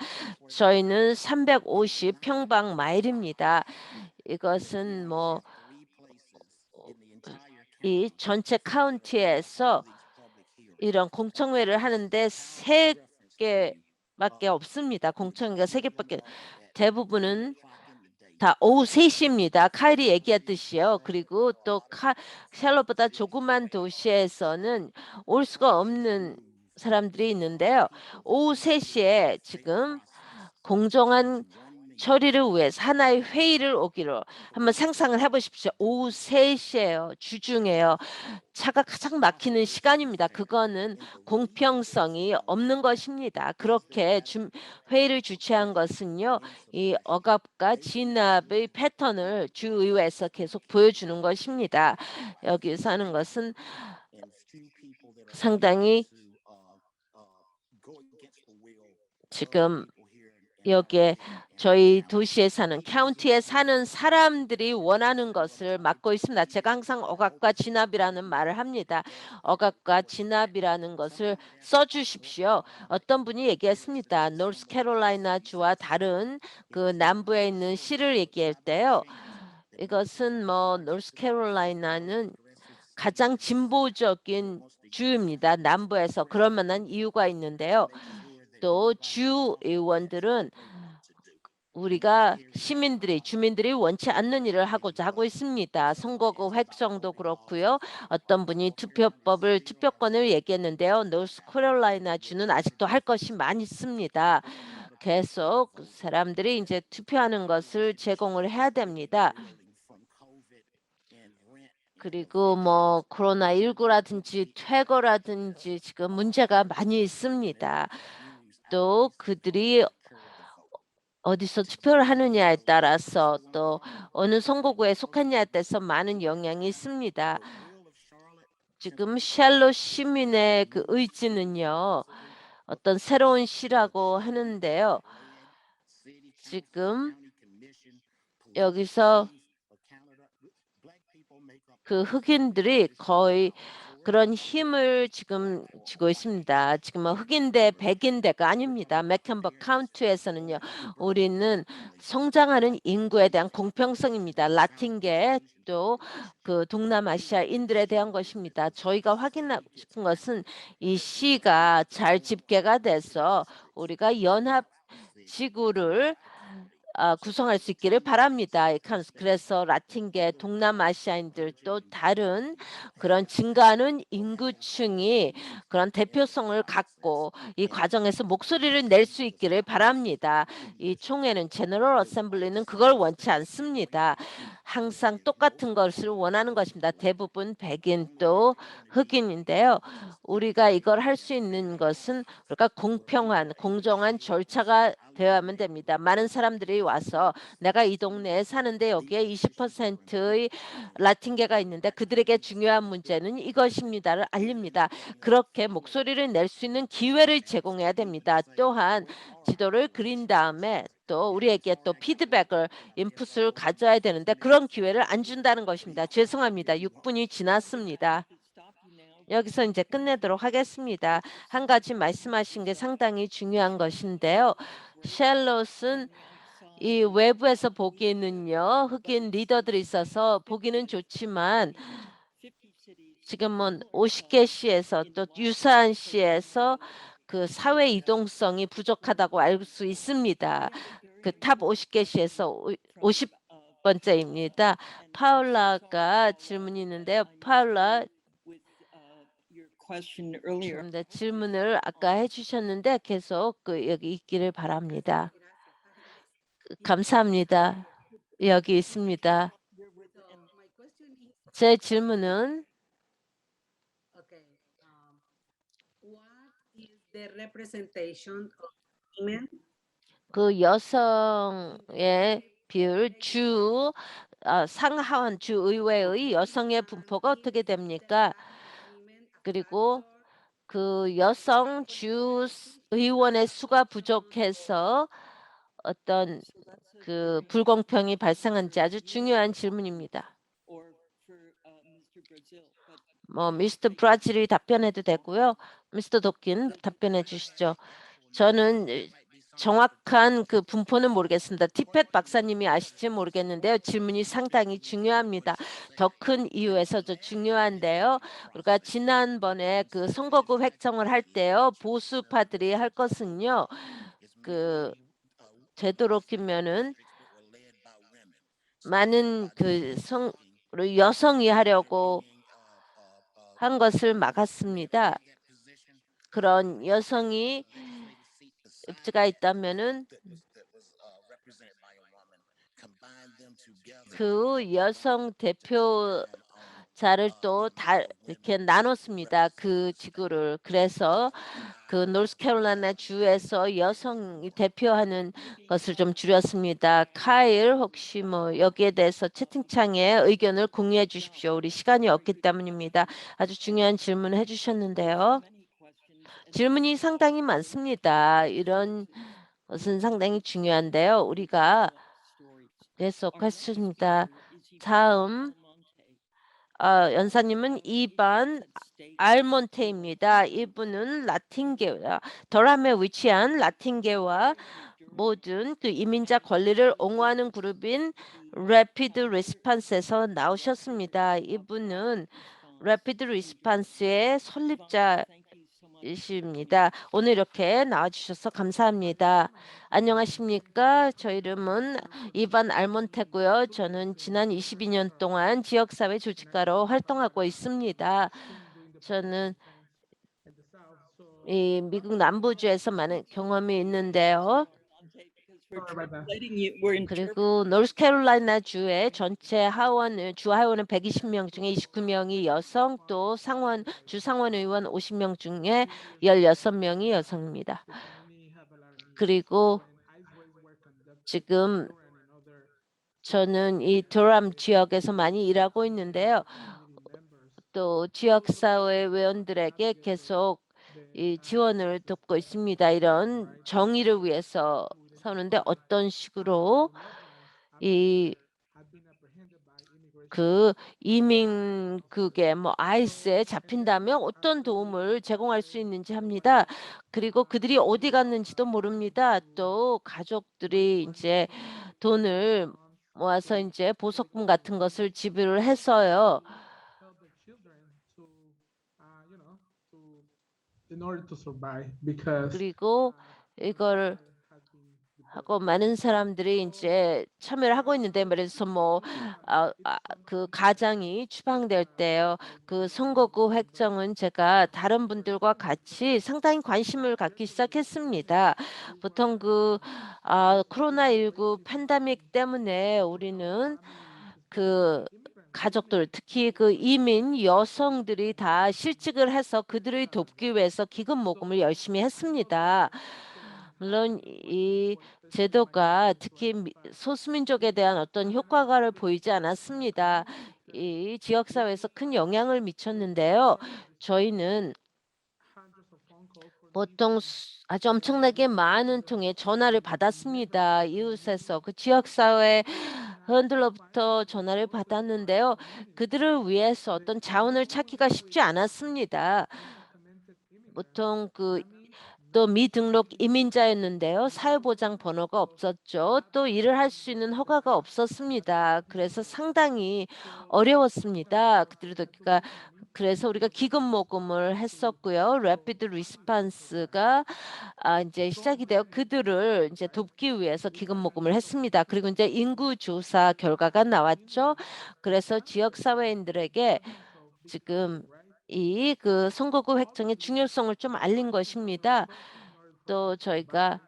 [SPEAKER 1] 저희는 350 평방 마일입니다. 이것은 이 전체 카운티에서 이런 공청회를 하는데 3개밖에 없습니다. 공청회가 3개밖에. 대부분은 다 오후 3시입니다. 카일이 얘기했듯이요. 그리고 또 샬롯보다 조그만 도시에서는 올 수가 없는 사람들이 있는데요. 오후 3시에 지금 공정한 처리를 위해서 하나의 회의를 오기로 한번 상상을 해보십시오. 오후 3시예요. 주중에요. 차가 가장 막히는 시간입니다. 그거는 공평성이 없는 것입니다. 그렇게 회의를 주최한 것은요. 이 억압과 진압의 패턴을 주의회에서 계속 보여주는 것입니다. 여기서 하는 것은 상당히 지금 여기에 저희 도시에 사는 카운티에 사는 사람들이 원하는 것을 막고 있습니다. 제가 항상 억압과 진압이라는 말을 합니다. 억압과 진압이라는 것을 써주십시오. 어떤 분이 얘기했습니다. 노스캐롤라이나 주와 다른 그 남부에 있는 시를 얘기할 때요. 이것은 노스캐롤라이나는 가장 진보적인 주입니다. 남부에서 그럴 만한 이유가 있는데요. 또 주 의원들은 우리가 주민들이 원치 않는 일을 하고자 하고 있습니다. 선거구 획정도 그렇고요. 어떤 분이 투표권을 얘기했는데요. 노스캐롤라이나 주는 아직도 할 것이 많이 있습니다. 계속 사람들이 이제 투표하는 것을 제공을 해야 됩니다. 그리고 코로나19라든지 퇴거라든지 지금 문제가 많이 있습니다. 또 그들이 어디서 투표를 하느냐에 따라서 또 어느 선거구에 속하냐에 따라서 많은 영향이 있습니다. 지금 샬롯 시민의 그 의지는요. 어떤 새로운 시라고 하는데요. 지금 여기서 그 흑인들이 거의 그런 힘을 지금 쥐고 있습니다. 지금 흑인 대 백인 대가 아닙니다. 맥켄버 카운티에서는요. 우리는 성장하는 인구에 대한 공평성입니다. 라틴계 또 그 동남아시아인들에 대한 것입니다. 저희가 확인하고 싶은 것은 이 시가 잘 집계가 돼서 우리가 연합 지구를 구성할 수 있기를 바랍니다. 그래서 라틴계 동남아시아인들 또 다른 그런 증가하는 인구층이 그런 대표성을 갖고 이 과정에서 목소리를 낼 수 있기를 바랍니다. 이 총회는 제너럴 어셈블리는 그걸 원치 않습니다. 항상 똑같은 것을 원하는 것입니다. 대부분 백인 또 흑인인데요. 우리가 이걸 할 수 있는 것은 우리가 공평한 공정한 절차가 되어야만 됩니다. 많은 사람들이 와서 내가 이 동네에 사는데 여기에 20%의 라틴계가 있는데 그들에게 중요한 문제는 이것입니다를 알립니다. 그렇게 목소리를 낼 수 있는 기회를 제공해야 됩니다. 또한 지도를 그린 다음에 또 우리에게 또 피드백을 인풋을 가져야 되는데 그런 기회를 안 준다는 것입니다. 죄송합니다. 6분이 지났습니다. 여기서 이제 끝내도록 하겠습니다. 한 가지 말씀하신 게 상당히 중요한 것인데요. 샬롯은 이 외부에서 보기에는요. 흑인 리더들이 있어서 보기는 좋지만 지금은 50개 시에서 또 유사한 시에서 그 사회 이동성이 부족하다고 알 수 있습니다. 그 탑 50개 시에서 50 번째입니다. 파울라가 질문이 있는데요. 파울라 네, 질문을 아까 해 주셨는데 계속 여기 있기를 바랍니다. 감사합니다. 여기 있습니다. 제 질문은
[SPEAKER 4] Okay. What is the representation of women?
[SPEAKER 1] 그 여성의 비율 상하원 주의회의 여성의 분포가 어떻게 됩니까? 그리고 그 여성 의원의 수가 부족해서 어떤 그 불공평이 발생한지 아주 중요한 질문입니다. 미스터 브라질이 답변해도 되고요. 미스터 도킨 답변해 주시죠. 저는 정확한 그 분포는 모르겠습니다. 티펫 박사님이 아실지 모르겠는데요. 질문이 상당히 중요합니다. 더 큰 이유에서도 중요한데요. 우리가 지난번에 그 선거구 획정을 할 때요. 보수파들이 할 것은요. 그 되도록이면은 많은 그 여성이 하려고 한 것을 막았습니다. 그런 여성이 입지가 있다면은 그 여성 대표자를 또 이렇게 나눴습니다. 그 지구를. 그래서 그 노스캐롤라이나 주에서 여성이 대표하는 것을 좀 줄였습니다. 카일 혹시 여기에 대해서 채팅창에 의견을 공유해 주십시오. 우리 시간이 없기 때문입니다. 아주 중요한 질문을 해주셨는데요. 질문이 상당히 많습니다. 이런 것은 상당히 중요한데요. 우리가 계속하겠습니다. 다음 연사님은 2번 알몬테입니다. 이분은 더람에 위치한 라틴계와 모든 그 이민자 권리를 옹호하는 그룹인 Rapid Response에서 나오셨습니다. 이분은 Rapid Response의 설립자이십니다. 오늘 이렇게 나와주셔서 감사합니다. 안녕하십니까? 저 이름은 이반 알몬테고요. 저는 지난 22년 동안 지역사회 조직가로 활동하고 있습니다. 저는 이 미국 남부주에서 많은 경험이 있는데요. 그리고 노스캐롤라이나 주의 전체 주 하원은 120명 중에 29명이 여성, 또 주 상원 의원 50명 중에 16명이 여성입니다. 그리고 지금 저는 이 도람 지역에서 많이 일하고 있는데요. 또 지역사회 회원들에게 계속 이 지원을 돕고 있습니다. 이런 정의를 위해서 서는데 어떤 식으로 그 이민국의 아이스에 잡힌다면 어떤 도움을 제공할 수 있는지 합니다. 그리고 그들이 어디 갔는지도 모릅니다. 또 가족들이 이제 돈을 모아서 이제 보석금 같은 것을 지불을 해서요. 그리고 이걸 하고 많은 사람들이 이제 참여를 하고 있는데, 그래서 그 가장이 추방될 때요. 그 선거구 획정은 제가 다른 분들과 같이 상당히 관심을 갖기 시작했습니다. 보통 코로나19 팬데믹 때문에 우리는 그 가족들, 특히 그 이민 여성들이 다 실직을 해서 그들을 돕기 위해서 기금 모금을 열심히 했습니다. 물론 이 제도가 특히 소수민족에 대한 어떤 효과를 보이지 않았습니다. 이 지역사회에서 큰 영향을 미쳤는데요. 저희는 보통 아주 엄청나게 많은 통의 전화를 받았습니다. 이웃에서 그 지역사회 회원들로부터 전화를 받았는데요. 그들을 위해서 어떤 자원을 찾기가 쉽지 않았습니다. 보통 또 미등록 이민자였는데요. 사회보장 번호가 없었죠. 또 일을 할 수 있는 허가가 없었습니다. 그래서 상당히 어려웠습니다. 그들도 그래서 우리가 기금 모금을 했었고요. 래피드 리스판스가 이제 시작이 되어 그들을 이제 돕기 위해서 기금 모금을 했습니다. 그리고 이제 인구 조사 결과가 나왔죠. 그래서 지역 사회인들에게 지금 그 선거구 획정의 중요성을 좀 알린 것입니다. 또 저희가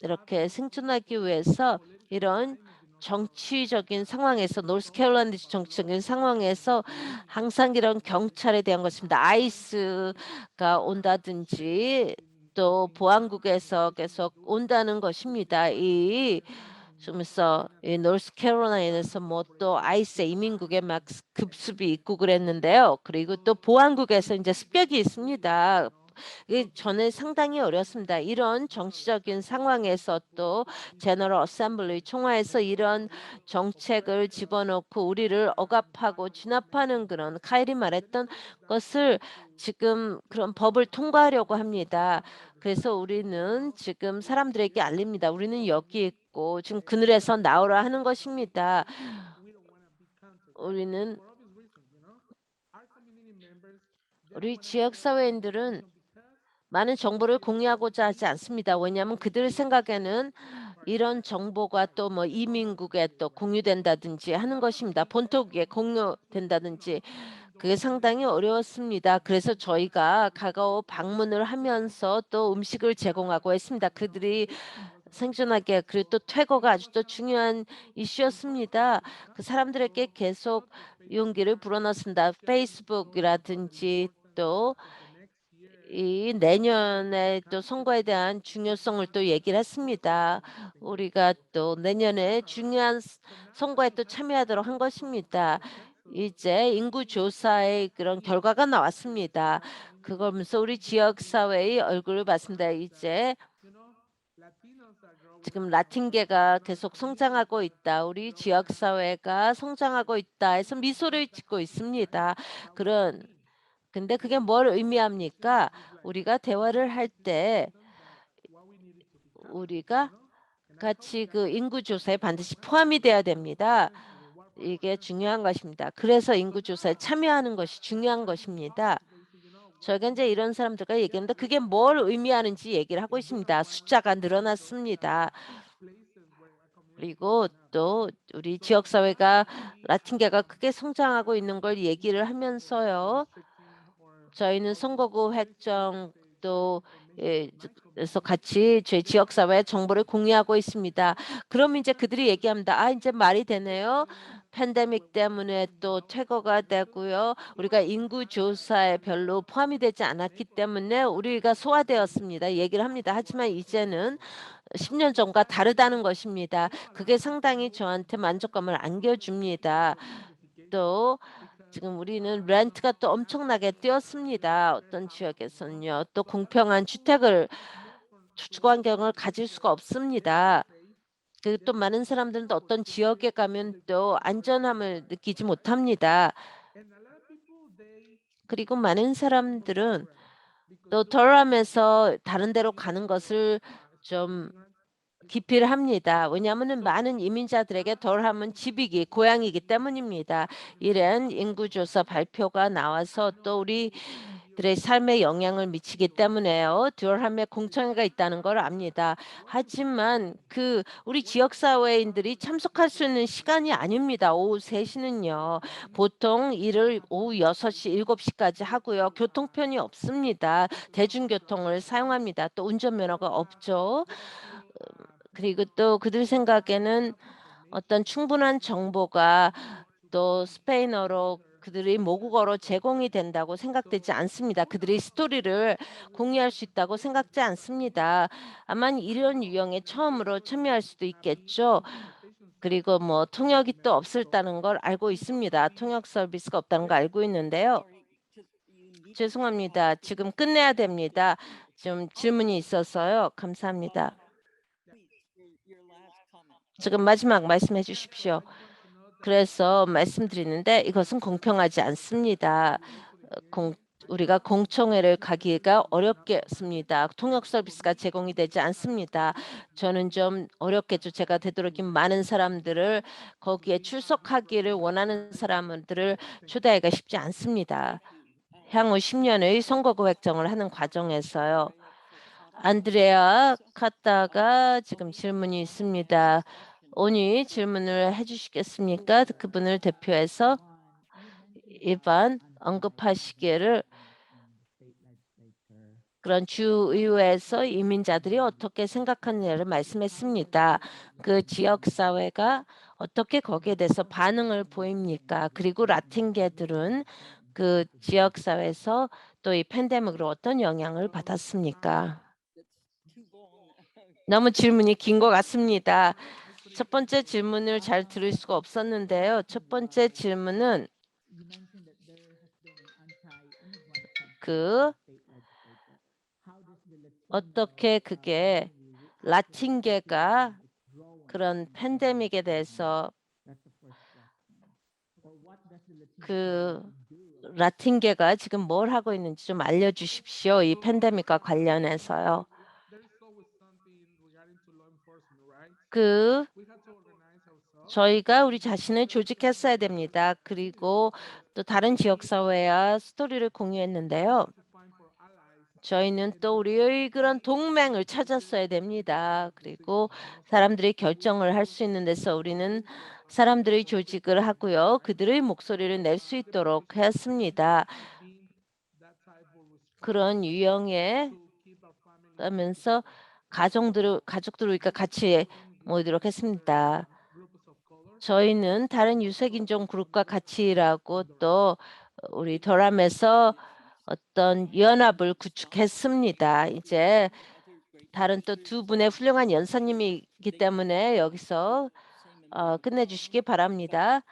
[SPEAKER 1] 이렇게 생존하기 위해서 이런 정치적인 상황에서 노스캐롤라이나 정치적인 상황에서 항상 이런 경찰에 대한 것입니다. 아이스가 온다든지 또 보안국에서 계속 온다는 것입니다. 이 노스캐롤라이나에서 뭐 또 아이스 이민국에 막 급습이 있고 그랬는데요. 그리고 또 보안국에서 이제 습격이 있습니다. 이게 저는 상당히 어렵습니다. 이런 정치적인 상황에서 또 제너럴 어셈블리 총회에서 이런 정책을 집어넣고 우리를 억압하고 진압하는 그런 카일이 말했던 것을 지금 그런 법을 통과하려고 합니다. 그래서 우리는 지금 사람들에게 알립니다. 우리는 여기 있고 지금 그늘에서 나오라 하는 것입니다. 우리 지역 사회인들은 많은 정보를 공유하고자 하지 않습니다. 왜냐하면 그들 생각에는 이런 정보가 또 뭐 이민국에 또 공유된다든지 하는 것입니다. 본토국에 공유된다든지 그게 상당히 어려웠습니다. 그래서 저희가 가까워 방문을 하면서 또 음식을 제공하고 했습니다. 그들이 생존하게 그리고 또 퇴거가 아주 또 중요한 이슈였습니다. 그 사람들에게 계속 용기를 불어넣습니다. 페이스북이라든지 또 이 내년에 또 선거에 대한 중요성을 또 얘기를 했습니다. 우리가 또 내년에 중요한 선거에 또 참여하도록 한 것입니다. 이제 인구 조사의 그런 결과가 나왔습니다. 그러면서 우리 지역 사회의 얼굴을 봤습니다. 이제 지금 라틴계가 계속 성장하고 있다. 우리 지역 사회가 성장하고 있다 해서 미소를 짓고 있습니다. 근데 그게 뭘 의미합니까? 우리가 대화를 할 때 우리가 같이 그 인구 조사에 반드시 포함이 돼야 됩니다. 이게 중요한 것입니다. 그래서 인구 조사에 참여하는 것이 중요한 것입니다. 저희가 이제 이런 사람들과 얘기하는데 그게 뭘 의미하는지 얘기를 하고 있습니다. 숫자가 늘어났습니다. 그리고 또 우리 지역 사회가 라틴계가 크게 성장하고 있는 걸 얘기를 하면서요. 저희는 선거구 획정도 그래서 같이 저희 지역 사회 정보를 공유하고 있습니다. 그럼 이제 그들이 얘기합니다. 이제 말이 되네요. 팬데믹 때문에 또 퇴거가 되고요. 우리가 인구 조사에 별로 포함이 되지 않았기 때문에 우리가 소화되었습니다. 얘기를 합니다. 하지만 이제는 10년 전과 다르다는 것입니다. 그게 상당히 저한테 만족감을 안겨줍니다. 또 지금 우리는 렌트가 또 엄청나게 뛰었습니다. 어떤 지역에서는요. 또 공평한 주거 환경을 가질 수가 없습니다. 그리고 또 많은 사람들은 또 어떤 지역에 가면 또 안전함을 느끼지 못합니다. 그리고 많은 사람들은 또 더럼에서 다른 데로 가는 것을 좀 기피를 합니다. 왜냐하면 많은 이민자들에게 덜함은 집이기 고향이기 때문입니다. 이런 인구조사 발표가 나와서 또 우리들의 삶에 영향을 미치기 때문에요. 덜함에 공청회가 있다는 걸 압니다. 하지만 우리 지역사회인들이 참석할 수 있는 시간이 아닙니다. 오후 3시는요. 보통 일을 오후 6시, 7시까지 하고요. 교통편이 없습니다. 대중교통을 사용합니다. 또 운전면허가 없죠. 그리고 또 그들 생각에는 어떤 충분한 정보가 또 스페인어로 그들의 모국어로 제공이 된다고 생각되지 않습니다. 그들의 스토리를 공유할 수 있다고 생각지 않습니다. 아마 이런 유형의 처음으로 참여할 수도 있겠죠. 그리고 뭐 통역이 또 없었다는 걸 알고 있습니다. 통역 서비스가 없다는 걸 알고 있는데요. 죄송합니다. 지금 끝내야 됩니다. 좀 질문이 있어서요. 감사합니다. 지금 마지막 말씀해 주십시오. 그래서 말씀드리는데 이것은 공평하지 않습니다. 우리가 공청회를 가기가 어렵겠습니다. 통역 서비스가 제공이 되지 않습니다. 저는 좀 어렵겠죠. 제가 되도록이면 많은 사람들을 거기에 출석하기를 원하는 사람들을 초대하기가 쉽지 않습니다. 향후 10년의 선거구 획정을 하는 과정에서요. 안드레아 카타가 지금 질문이 있습니다. 오니 질문을 해주시겠습니까? 그분을 대표해서 이반 언급하시기를 그런 주의회에서 이민자들이 어떻게 생각하느냐를 말씀했습니다. 그 지역사회가 어떻게 거기에 대해서 반응을 보입니까? 그리고 라틴계들은 그 지역사회에서 또 이 팬데믹으로 어떤 영향을 받았습니까?
[SPEAKER 2] That's too long.
[SPEAKER 1] 너무 질문이 긴 것 같습니다. 첫 번째 질문을 잘 들을 수가 없었는데요. 첫 번째 질문은 그 어떻게 그게 라틴계가 그런 팬데믹에 대해서 그 라틴계가 지금 뭘 하고 있는지 좀 알려주십시오. 이 팬데믹과 관련해서요. 그 저희가 우리 자신을 조직했어야 됩니다. 그리고 또 다른 지역사회와 스토리를 공유했는데요. 저희는 또 우리의 그런 동맹을 찾았어야 됩니다. 그리고 사람들이 결정을 할 수 있는 데서 우리는 사람들의 조직을 하고요. 그들의 목소리를 낼 수 있도록 했습니다. 그런 유형에 하면서 가족들 우리가 같이 모이도록 했습니다. 저희는 다른 유색인종 그룹과 같이 일하고 또 우리 더람에서 어떤 연합을 구축했습니다. 이제 다른 또 두 분의 훌륭한 연사님이기 때문에 여기서 끝내주시기 바랍니다.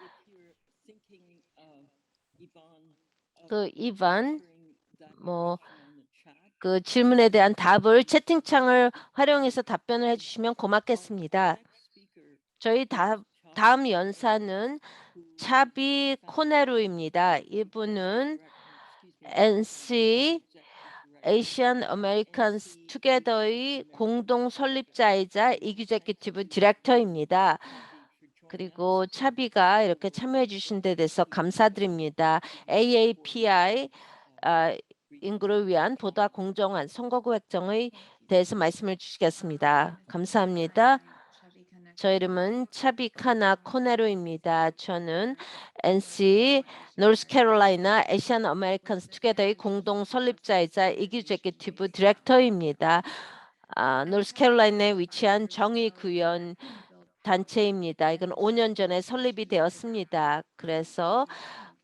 [SPEAKER 1] 그 이반 뭐 그 질문에 대한 답을 채팅창을 활용해서 답변을 해주시면 고맙겠습니다. 저희 다음 연사는 차비 코네루입니다. 이분은 NC Asian Americans Together의 공동 설립자이자 이규제큐티브 디렉터입니다. 그리고 차비가 이렇게 참여해 주신 데 대해서 감사드립니다. AAPI 인구를 위한 보다 공정한 선거구 획정에 대해서 말씀을 주시겠습니다. 감사합니다. 저 이름은 차비카나 코네로입니다. 저는 NC 노스캐롤라이나 에시안 아메리칸스 투게더의 공동 설립자이자 이규제큐티브 디렉터입니다. 노스캐롤라이나에 위치한 정의구현 단체입니다. 이건 5년 전에 설립이 되었습니다. 그래서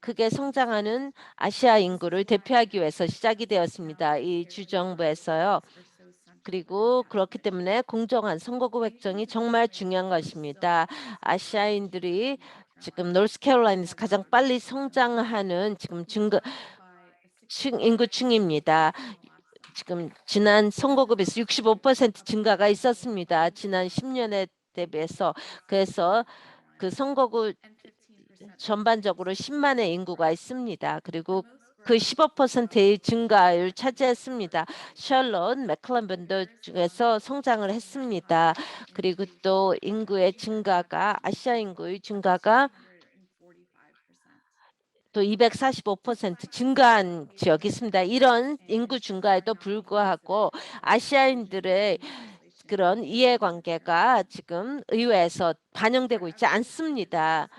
[SPEAKER 1] 크게 성장하는 아시아 인구를 대표하기 위해서 시작이 되었습니다. 이 주정부에서요. 그리고 그렇기 때문에 공정한 선거구 획정이 정말 중요한 것입니다. 아시아인들이 지금 노스캐롤라이나에서 가장 빨리 성장하는 지금 인구층입니다. 지금 지난 선거구에 비해서 65% 증가가 있었습니다. 지난 10년에 대비해서. 그래서 그 선거구 전반적으로 10만의 인구가 있습니다. 그리고 그 15%의 증가율 차지했습니다. 샬롯, 맥클랜번도 중에서 성장을 했습니다. 그리고 또 인구의 증가가 아시아 인구의 증가가 또 245% 증가한 지역이 있습니다. 이런 인구 증가에도 불구하고 아시아인들의 그런 이해관계가 지금 의회에서 반영되고 있지 않습니다.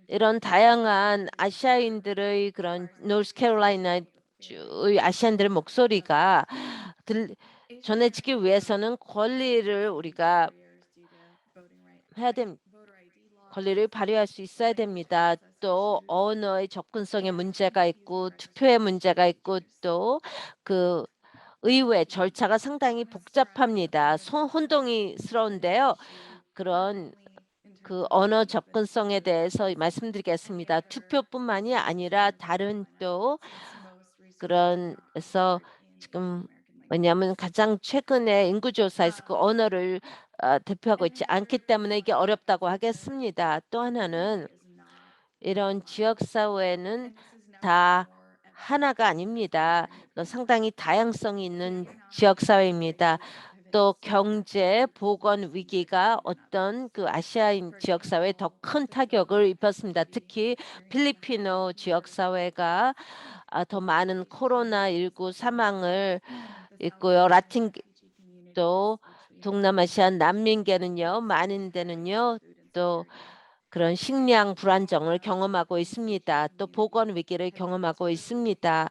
[SPEAKER 1] 이런 다양한 아시아인들의 그런 노스캐롤라이나 주의 아시아인들의 목소리가 전해지기 위해서는 권리를 우리가 해야 됩니다. 권리를 발휘할 수 있어야 됩니다. 또 언어의 접근성에 문제가 있고 투표에 문제가 있고 또 그 의회 절차가 상당히 복잡합니다. 혼동이스러운데요. 그런 그 언어 접근성에 대해서 말씀드리겠습니다. 투표뿐만이 아니라 다른 또 그래서 지금 왜냐하면 가장 최근에 인구조사에서 그 언어를 대표하고 있지 않기 때문에 이게 어렵다고 하겠습니다. 또 하나는 이런 지역사회는 다 하나가 아닙니다. 상당히 다양성이 있는 지역 사회입니다. 또 경제, 보건 위기가 어떤 그 아시아인 지역 사회에 더 큰 타격을 입혔습니다. 특히 필리핀오 지역 사회가 더 많은 코로나19 사망을 있고요. 라틴 또 동남아시아 난민계는요, 많은 데는요, 또 그런 식량 불안정을 경험하고 있습니다. 또 보건 위기를 경험하고 있습니다.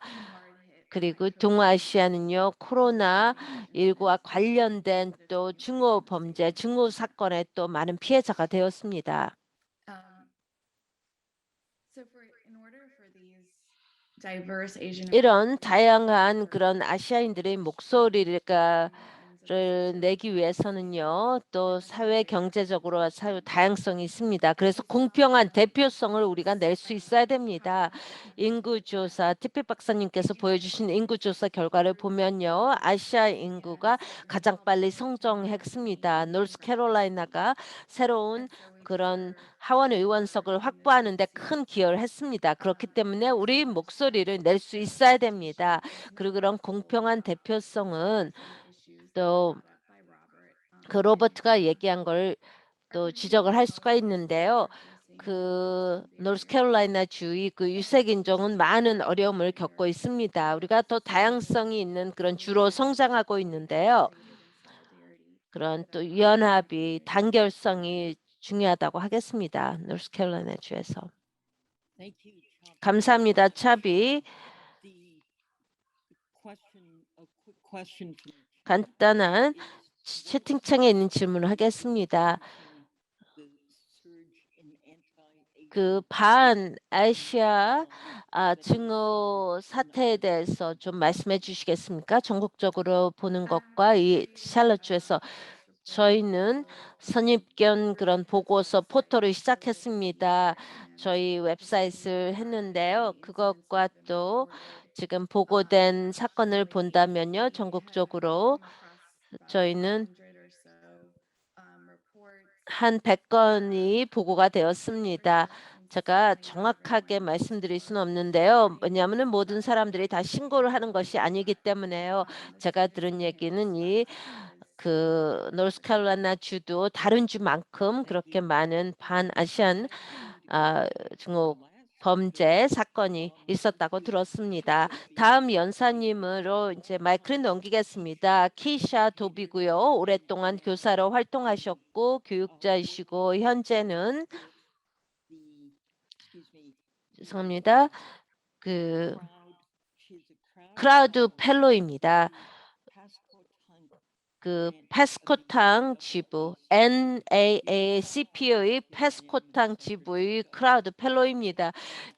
[SPEAKER 1] 그리고 동아시아는요, 코로나19와 관련된 또 증오 범죄, 증오 사건에 또 많은 피해자가 되었습니다. 이런 다양한 그런 아시아인들의 목소리를 내기 위해서는요, 또 사회 경제적으로 다양성이 있습니다. 그래서 공평한 대표성을 우리가 낼 수 있어야 됩니다. 인구조사, 티피 박사님께서 보여주신 인구조사 결과를 보면요, 아시아 인구가 가장 빨리 성장했습니다. 노스캐롤라이나가 새로운 그런 하원 의원석을 확보하는 데 큰 기여를 했습니다. 그렇기 때문에 우리 목소리를 낼 수 있어야 됩니다. 그리고 그런 공평한 대표성은 또 그 로버트가 얘기한 걸 또 지적을 할 수가 있는데요. 그 노스캐롤라이나 주의 그 유색 인종은 많은 어려움을 겪고 있습니다. 우리가 더 다양성이 있는 그런 주로 성장하고 있는데요. 그런 또 연합이 단결성이 중요하다고 하겠습니다. 노스캐롤라이나 주에서.
[SPEAKER 2] Thank you, Chabi.
[SPEAKER 1] 감사합니다. 차비.
[SPEAKER 2] The a quick question from
[SPEAKER 1] 간단한 채팅창에 있는 질문을 하겠습니다.
[SPEAKER 2] the surge in anti-Asian
[SPEAKER 1] 그 반아시아 증오 사태에 대해서 좀 말씀해 주시겠습니까? 전국적으로 보는 것과 이 샬럿주에서 저희는 선입견 그런 보고서 포털을 시작했습니다. 저희 웹사이트를 했는데요. 그것과 또 지금 보고된 사건을 본다면요. 전국적으로 저희는 한 100건이 보고가 되었습니다. 제가 정확하게 말씀드릴 수는 없는데요. 왜냐하면 모든 사람들이 다 신고를 하는 것이 아니기 때문에요. 제가 들은 얘기는 그 노스캐롤라이나 주도 다른 주만큼 그렇게 많은 반아시안 증오 범죄 사건이 있었다고 들었습니다. 다음 연사님으로 이제 마이크를 넘기겠습니다. 키샤 도비고요. 오랫동안 교사로 활동하셨고 교육자이시고 현재는 죄송합니다. 그 크라우드 펠로입니다. 그 페스코탕 지부 NAACP의 페스코탕 지부의 크라우드 펠로입니다.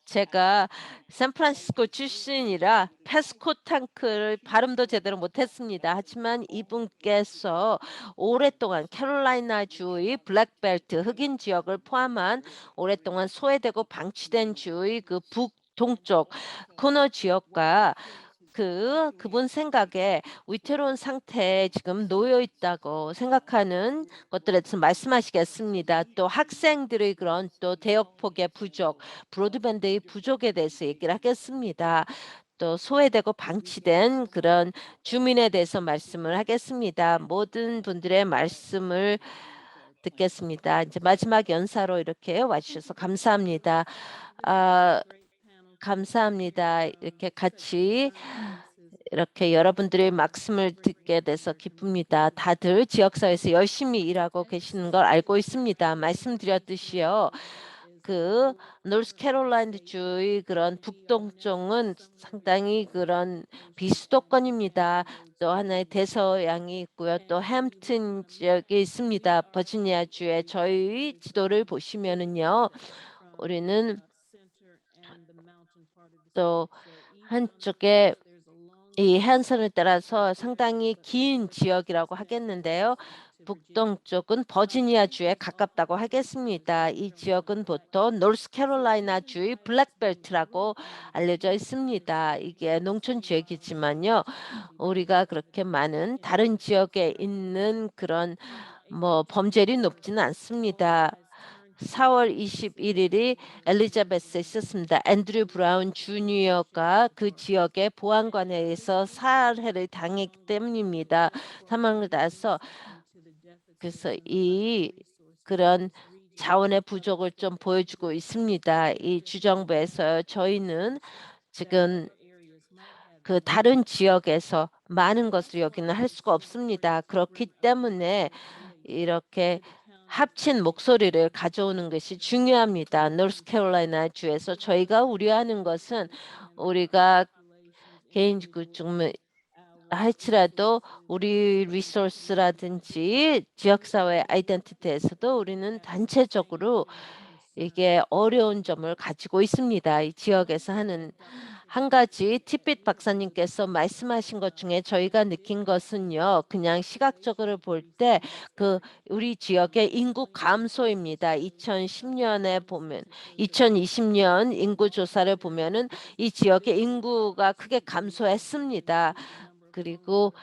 [SPEAKER 1] 제가 샌프란시스코 출신이라 페스코탕크를 발음도 제대로 못했습니다. 하지만 이분께서 오랫동안 캐롤라이나 주의 블랙벨트 흑인 지역을 포함한 오랫동안 소외되고 방치된 주의 그 북동쪽 코너 지역과 그분 생각에 위태로운 상태에 지금 놓여 있다고 생각하는 것들에 대해서 말씀하시겠습니다. 또 학생들의 그런 또 대역폭의 부족, 브로드밴드의 부족에 대해서 얘기를 하겠습니다. 또 소외되고 방치된 그런 주민에 대해서 말씀을 하겠습니다. 모든 분들의 말씀을 듣겠습니다. 이제 마지막 연사로 이렇게 와주셔서 감사합니다. 감사합니다. 이렇게 같이 이렇게 여러분들의 말씀을 듣게 돼서 기쁩니다. 다들 지역사회에서 열심히 일하고 계시는 걸 알고 있습니다. 말씀드렸듯이요. 그 노스캐롤라이나 주의 그런 북동쪽은 상당히 그런 비수도권입니다. 또 하나의 대서양이 있고요. 또 햄튼 지역이 있습니다. 버지니아 주에 저희 지도를 보시면은요. 우리는 또 한쪽에 이 해안선을 따라서 상당히 긴 지역이라고 하겠는데요. 북동쪽은 버지니아 주에 가깝다고 하겠습니다. 이 지역은 보통 노스캐롤라이나 주의 블랙벨트라고 알려져 있습니다. 이게 농촌 지역이지만요. 우리가 그렇게 많은 다른 지역에 있는 그런 범죄율이 높지는 않습니다. 4월 21일이 엘리자베스에 있었습니다. 앤드류 브라운 주니어가 그 지역의 보안관에서 살해를 당했기 때문입니다. 사망을 당해서 그래서 그런 자원의 부족을 좀 보여주고 있습니다. 이 주정부에서 저희는 지금 그 다른 지역에서 많은 것을 여기는 할 수가 없습니다. 그렇기 때문에 이렇게 합친 목소리를 가져오는 것이 중요합니다. 노스캐롤라이나 주에서 저희가 우려하는 것은 우리가 개인적으로 좀 할지라도 우리 리소스라든지 지역사회 아이덴티티에서도 우리는 단체적으로 이게 어려운 점을 가지고 있습니다. 이 지역에서 하는 한 가지 티핏 박사님께서 말씀하신 것 중에 저희가 느낀 것은요. 그냥 시각적으로 볼 때 그 우리 지역의 인구 감소입니다. 2010년에 보면 2020년 인구 조사를 보면은 이 지역의 인구가 크게 감소했습니다. 그리고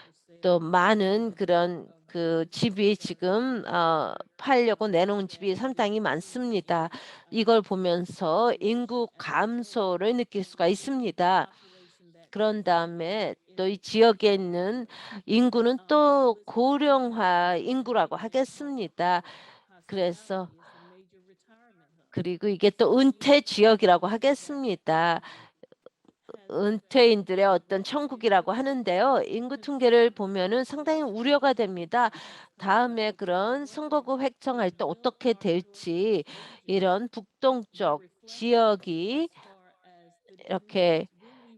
[SPEAKER 1] 또 많은 그런 그 집이 지금 팔려고 내놓은 집이 상당히 많습니다. 이걸 보면서 인구 감소를 느낄 수가 있습니다. 그런 다음에 또 이 지역에 있는 인구는 또 고령화 인구라고 하겠습니다. 그래서 그리고 이게 또 은퇴 지역이라고 하겠습니다. 은퇴인들의 어떤 천국이라고 하는데요. 인구 통계를 보면은 상당히 우려가 됩니다. 다음에 그런 선거구 획정할 때 어떻게 될지 이런 북동쪽 지역이 이렇게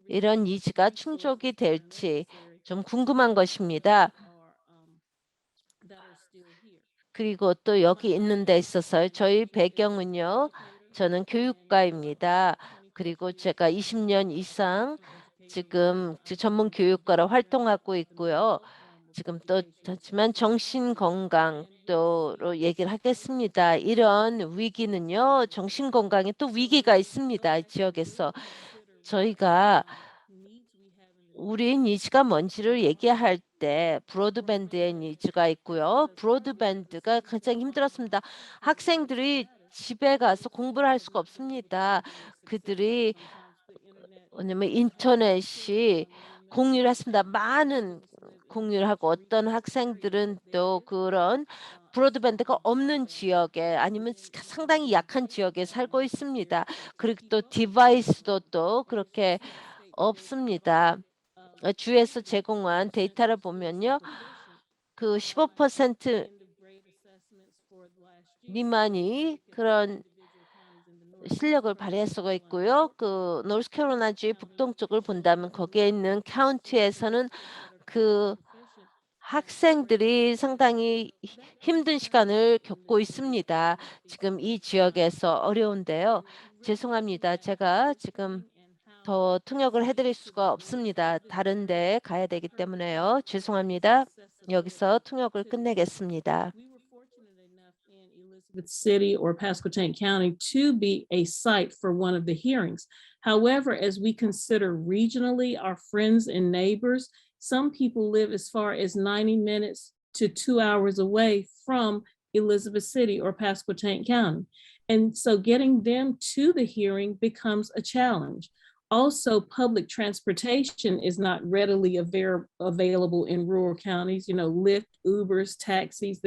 [SPEAKER 1] 이런 니즈가 충족이 될지 좀 궁금한 것입니다. 그리고 또 여기 있는 데 있어서 저희 배경은요. 저는 교육가입니다. 그리고 제가 20년 이상 지금 전문 교육가로 활동하고 있고요. 지금 또 하지만 정신건강도로 얘기를 하겠습니다. 이런 위기는요. 정신건강에 또 위기가 있습니다. 이 지역에서. 저희가 우리 니즈가 뭔지를 얘기할 때 브로드밴드의 니즈가 있고요. 브로드밴드가 굉장히 힘들었습니다. 학생들이 집에 가서 공부를 할 수가 없습니다. 그들이 왜냐면 인터넷이 공유를 했습니다. 많은 공유를 하고 어떤 학생들은 또 그런 브로드밴드가 없는 지역에 아니면 상당히 약한 지역에 살고 있습니다. 그리고 또 디바이스도 또 그렇게 없습니다. 주에서 제공한 데이터를 보면요. 그 15% 미만이 그런 실력을 발휘할 수가 있고요. 그 노스캐롤라이나주의 북동쪽을 본다면 거기에 있는 카운티에서는 그 학생들이 상당히 힘든 시간을 겪고 있습니다. 지금 이 지역에서 어려운데요. 죄송합니다. 제가 지금 더 통역을 해드릴 수가 없습니다. 다른 데 가야 되기 때문에요. 죄송합니다. 여기서 통역을 끝내겠습니다.
[SPEAKER 5] Elizabeth City or Pasquotank County to be a site for one of the hearings. However, as we consider regionally our friends and neighbors, some people live as far as 90 minutes to 2 hours away from Elizabeth City or Pasquotank County. And so getting them to the hearing becomes a challenge. Also, public transportation is not readily available in rural counties. You know, Lyft, Ubers, taxis,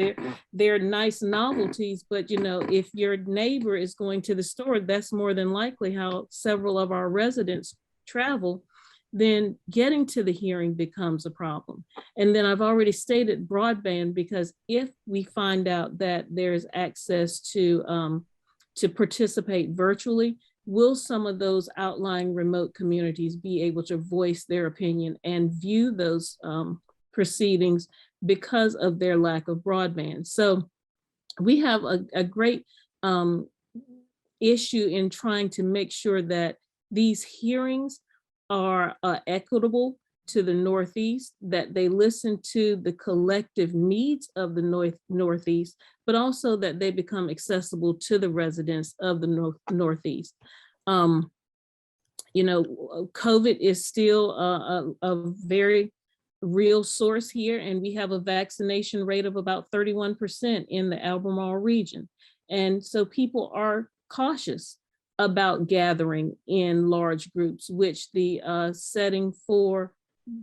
[SPEAKER 5] they're nice novelties, but you know, if your neighbor is going to the store, that's more than likely how several of our residents travel. Then getting to the hearing becomes a problem. And then I've already stated broadband, because if we find out that there's access to participate virtually, will some of those outlying remote communities be able to voice their opinion and view those proceedings because of their lack of broadband? So we have a great issue in trying to make sure that these hearings are equitable to the Northeast, that they listen to the collective needs of the Northeast, but also that they become accessible to the residents of the Northeast. You know, COVID is still a very real source here, and we have a vaccination rate of about 31% in the Albemarle region. And so people are cautious about gathering in large groups, which the setting for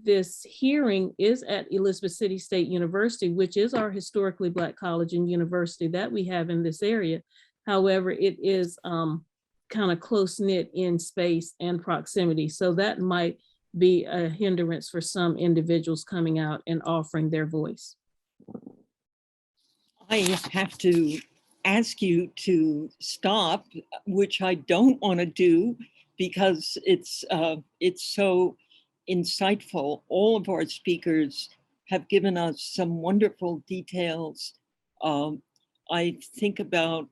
[SPEAKER 5] this hearing is at Elizabeth City State University, which is our historically Black college and university that we have in this area. However, it is kind of close-knit in space and proximity. So that might be a hindrance for some individuals coming out and offering their voice.
[SPEAKER 2] I have to ask you to stop, which I don't want to do because it's so insightful. All of our speakers have given us some wonderful details. I think about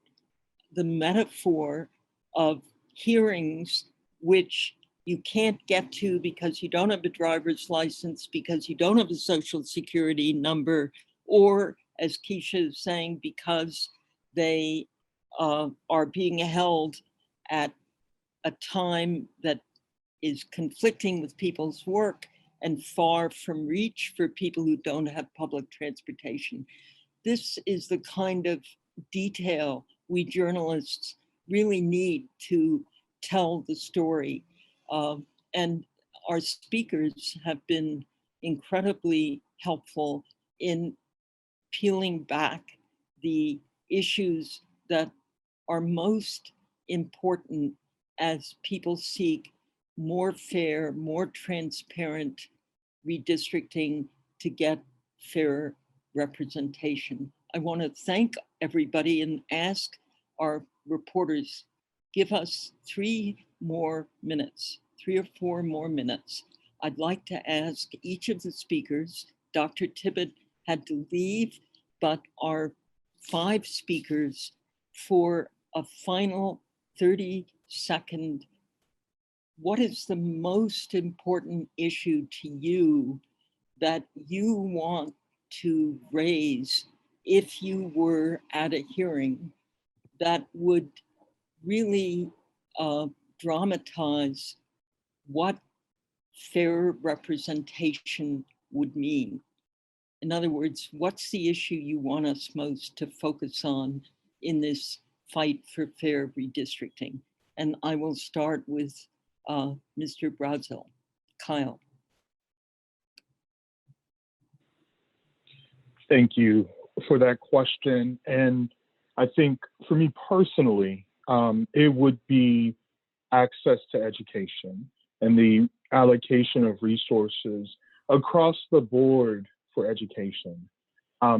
[SPEAKER 2] the metaphor of hearings, which you can't get to because you don't have a driver's license, because you don't have a social security number, or as Keisha is saying, because they are being held at a time that is conflicting with people's work and far from reach for people who don't have public transportation. This is the kind of detail we journalists really need to tell the story. And our speakers have been incredibly helpful in peeling back the issues that are most important as people seek more fair, more transparent redistricting to get fair representation. I want to thank everybody and ask our reporters, give us 3 more minutes, 3 or 4 more minutes. I'd like to ask each of the speakers, Dr. Tibbet had to leave, but our 5 speakers for a final 30-second, what is the most important issue to you that you want to raise if you were at a hearing that would really dramatize what fair representation would mean? In other words, what's the issue you want us most to focus on in this fight for fair redistricting? And I will start with Mr. Brazel. Kyle.
[SPEAKER 6] Thank you for that question. And I think for me personally, it would be access to education and the allocation of resources across the board for education.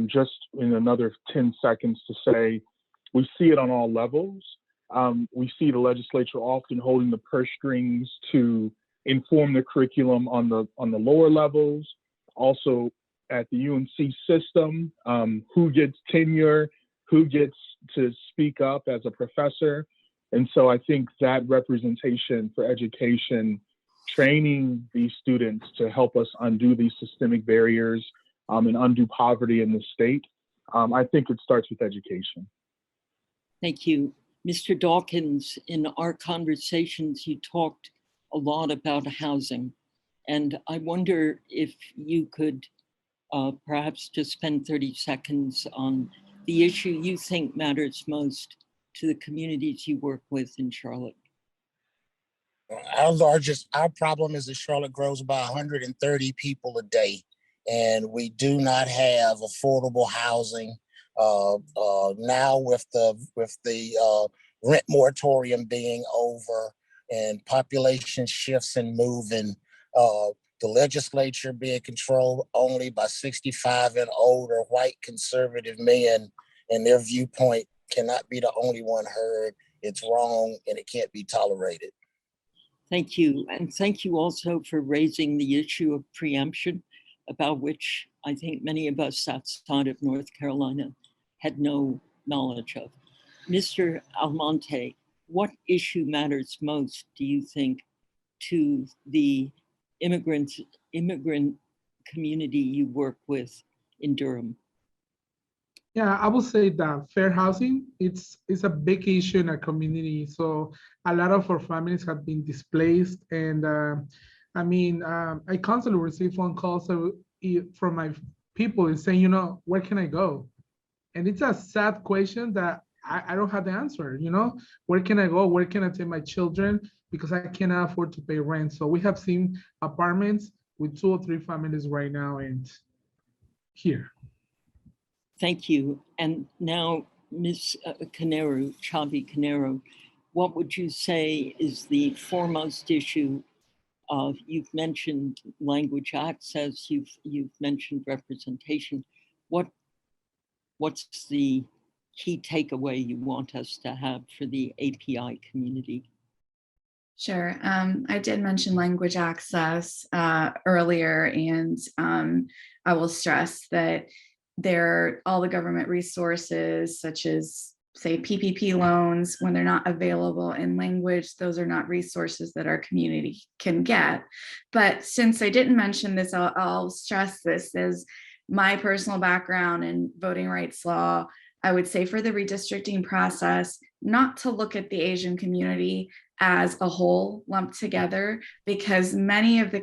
[SPEAKER 6] Just in another 10 seconds to say, we see it on all levels. We see the legislature often holding the purse strings to inform the curriculum on the lower levels. Also at the UNC system, who gets tenure, who gets to speak up as a professor. And so I think that representation for education, training these students to help us undo these systemic barriers and undo poverty in the state, I think it starts with education.
[SPEAKER 2] Thank you. Mr. Dawkins, in our conversations, you talked a lot about housing. And I wonder if you could perhaps just spend 30 seconds on the issue you think matters most to the communities you work with in Charlotte.
[SPEAKER 7] Our problem is that Charlotte grows by 130 people a day, and we do not have affordable housing. Now with the rent moratorium being over and population shifts and moving, the legislature being controlled only by 65 and older white conservative men, and their viewpoint cannot be the only one heard. It's wrong and it can't be tolerated.
[SPEAKER 2] Thank you. And thank you also for raising the issue of preemption, about which I think many of us outside of North Carolina had no knowledge of. Mr. Almonte, what issue matters most, do you think, to the immigrant community you work with in Durham?
[SPEAKER 8] Yeah, I would say that fair housing, it's a big issue in our community. So a lot of our families have been displaced. And I constantly receive phone calls from my people and saying, where can I go? And it's a sad question that I don't have the answer, you know? Where can I go? Where can I take my children? Because I cannot afford to pay rent. So we have seen apartments with 2 or 3 families right now and here.
[SPEAKER 2] Thank you. And now, Ms. Canero, Chavi Canero, what would you say is the foremost issue? You've mentioned language access, you've mentioned representation. What's the key takeaway you want us to have for the API community?
[SPEAKER 9] Sure. I did mention language access earlier, and I will stress that all the government resources, such as, say, PPP loans, when they're not available in language, those are not resources that our community can get. But since I didn't mention this, I'll stress this as my personal background in voting rights law. I would say for the redistricting process, not to look at the Asian community as a whole lumped together, because many of the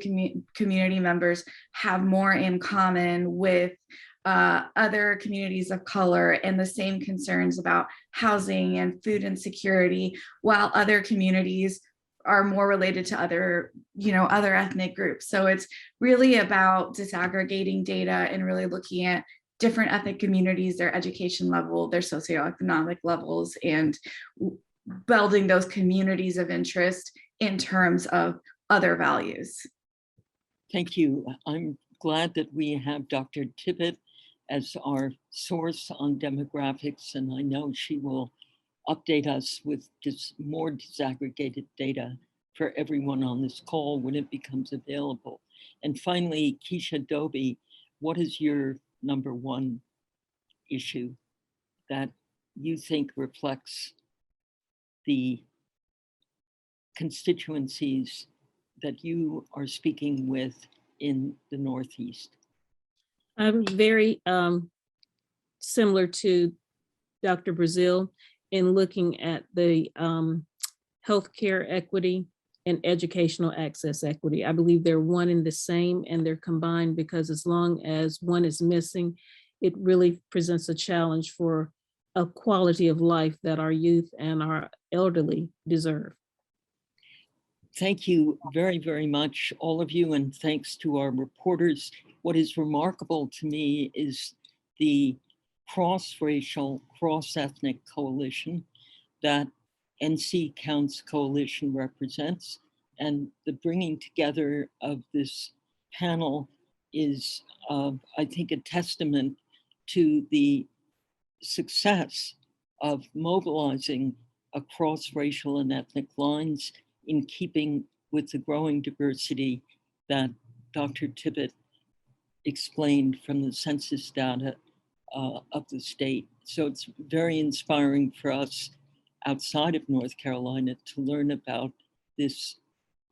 [SPEAKER 9] community members have more in common with other communities of color and the same concerns about housing and food insecurity, while other communities are more related to other ethnic groups. So it's really about disaggregating data and really looking at different ethnic communities, their education level, their socioeconomic levels, and building those communities of interest in terms of other values.
[SPEAKER 2] Thank you. I'm glad that we have Dr. Tippett as our source on demographics, and I know she will update us with more disaggregated data for everyone on this call when it becomes available. And finally, Keisha Dobie, what is your number one issue that you think reflects the constituencies that you are speaking with in the Northeast?
[SPEAKER 5] I'm very similar to Dr. Brazil in looking at the healthcare equity and educational access equity. I believe they're one and the same, and they're combined, because as long as one is missing, it really presents a challenge for a quality of life that our youth and our elderly deserve.
[SPEAKER 2] Thank you very, very much, all of you, and thanks to our reporters. What is remarkable to me is the cross-racial, cross-ethnic coalition that NC Counts Coalition represents, and the bringing together of this panel is, I think, a testament to the success of mobilizing across racial and ethnic lines in keeping with the growing diversity that Dr. Tippett explained from the census data of the state. So it's very inspiring for us outside of North Carolina to learn about this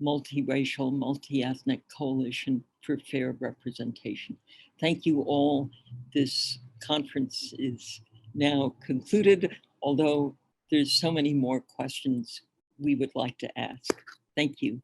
[SPEAKER 2] multiracial, multi-ethnic coalition for fair representation. Thank you all. This conference is now concluded, although there's so many more questions we would like to ask. Thank you.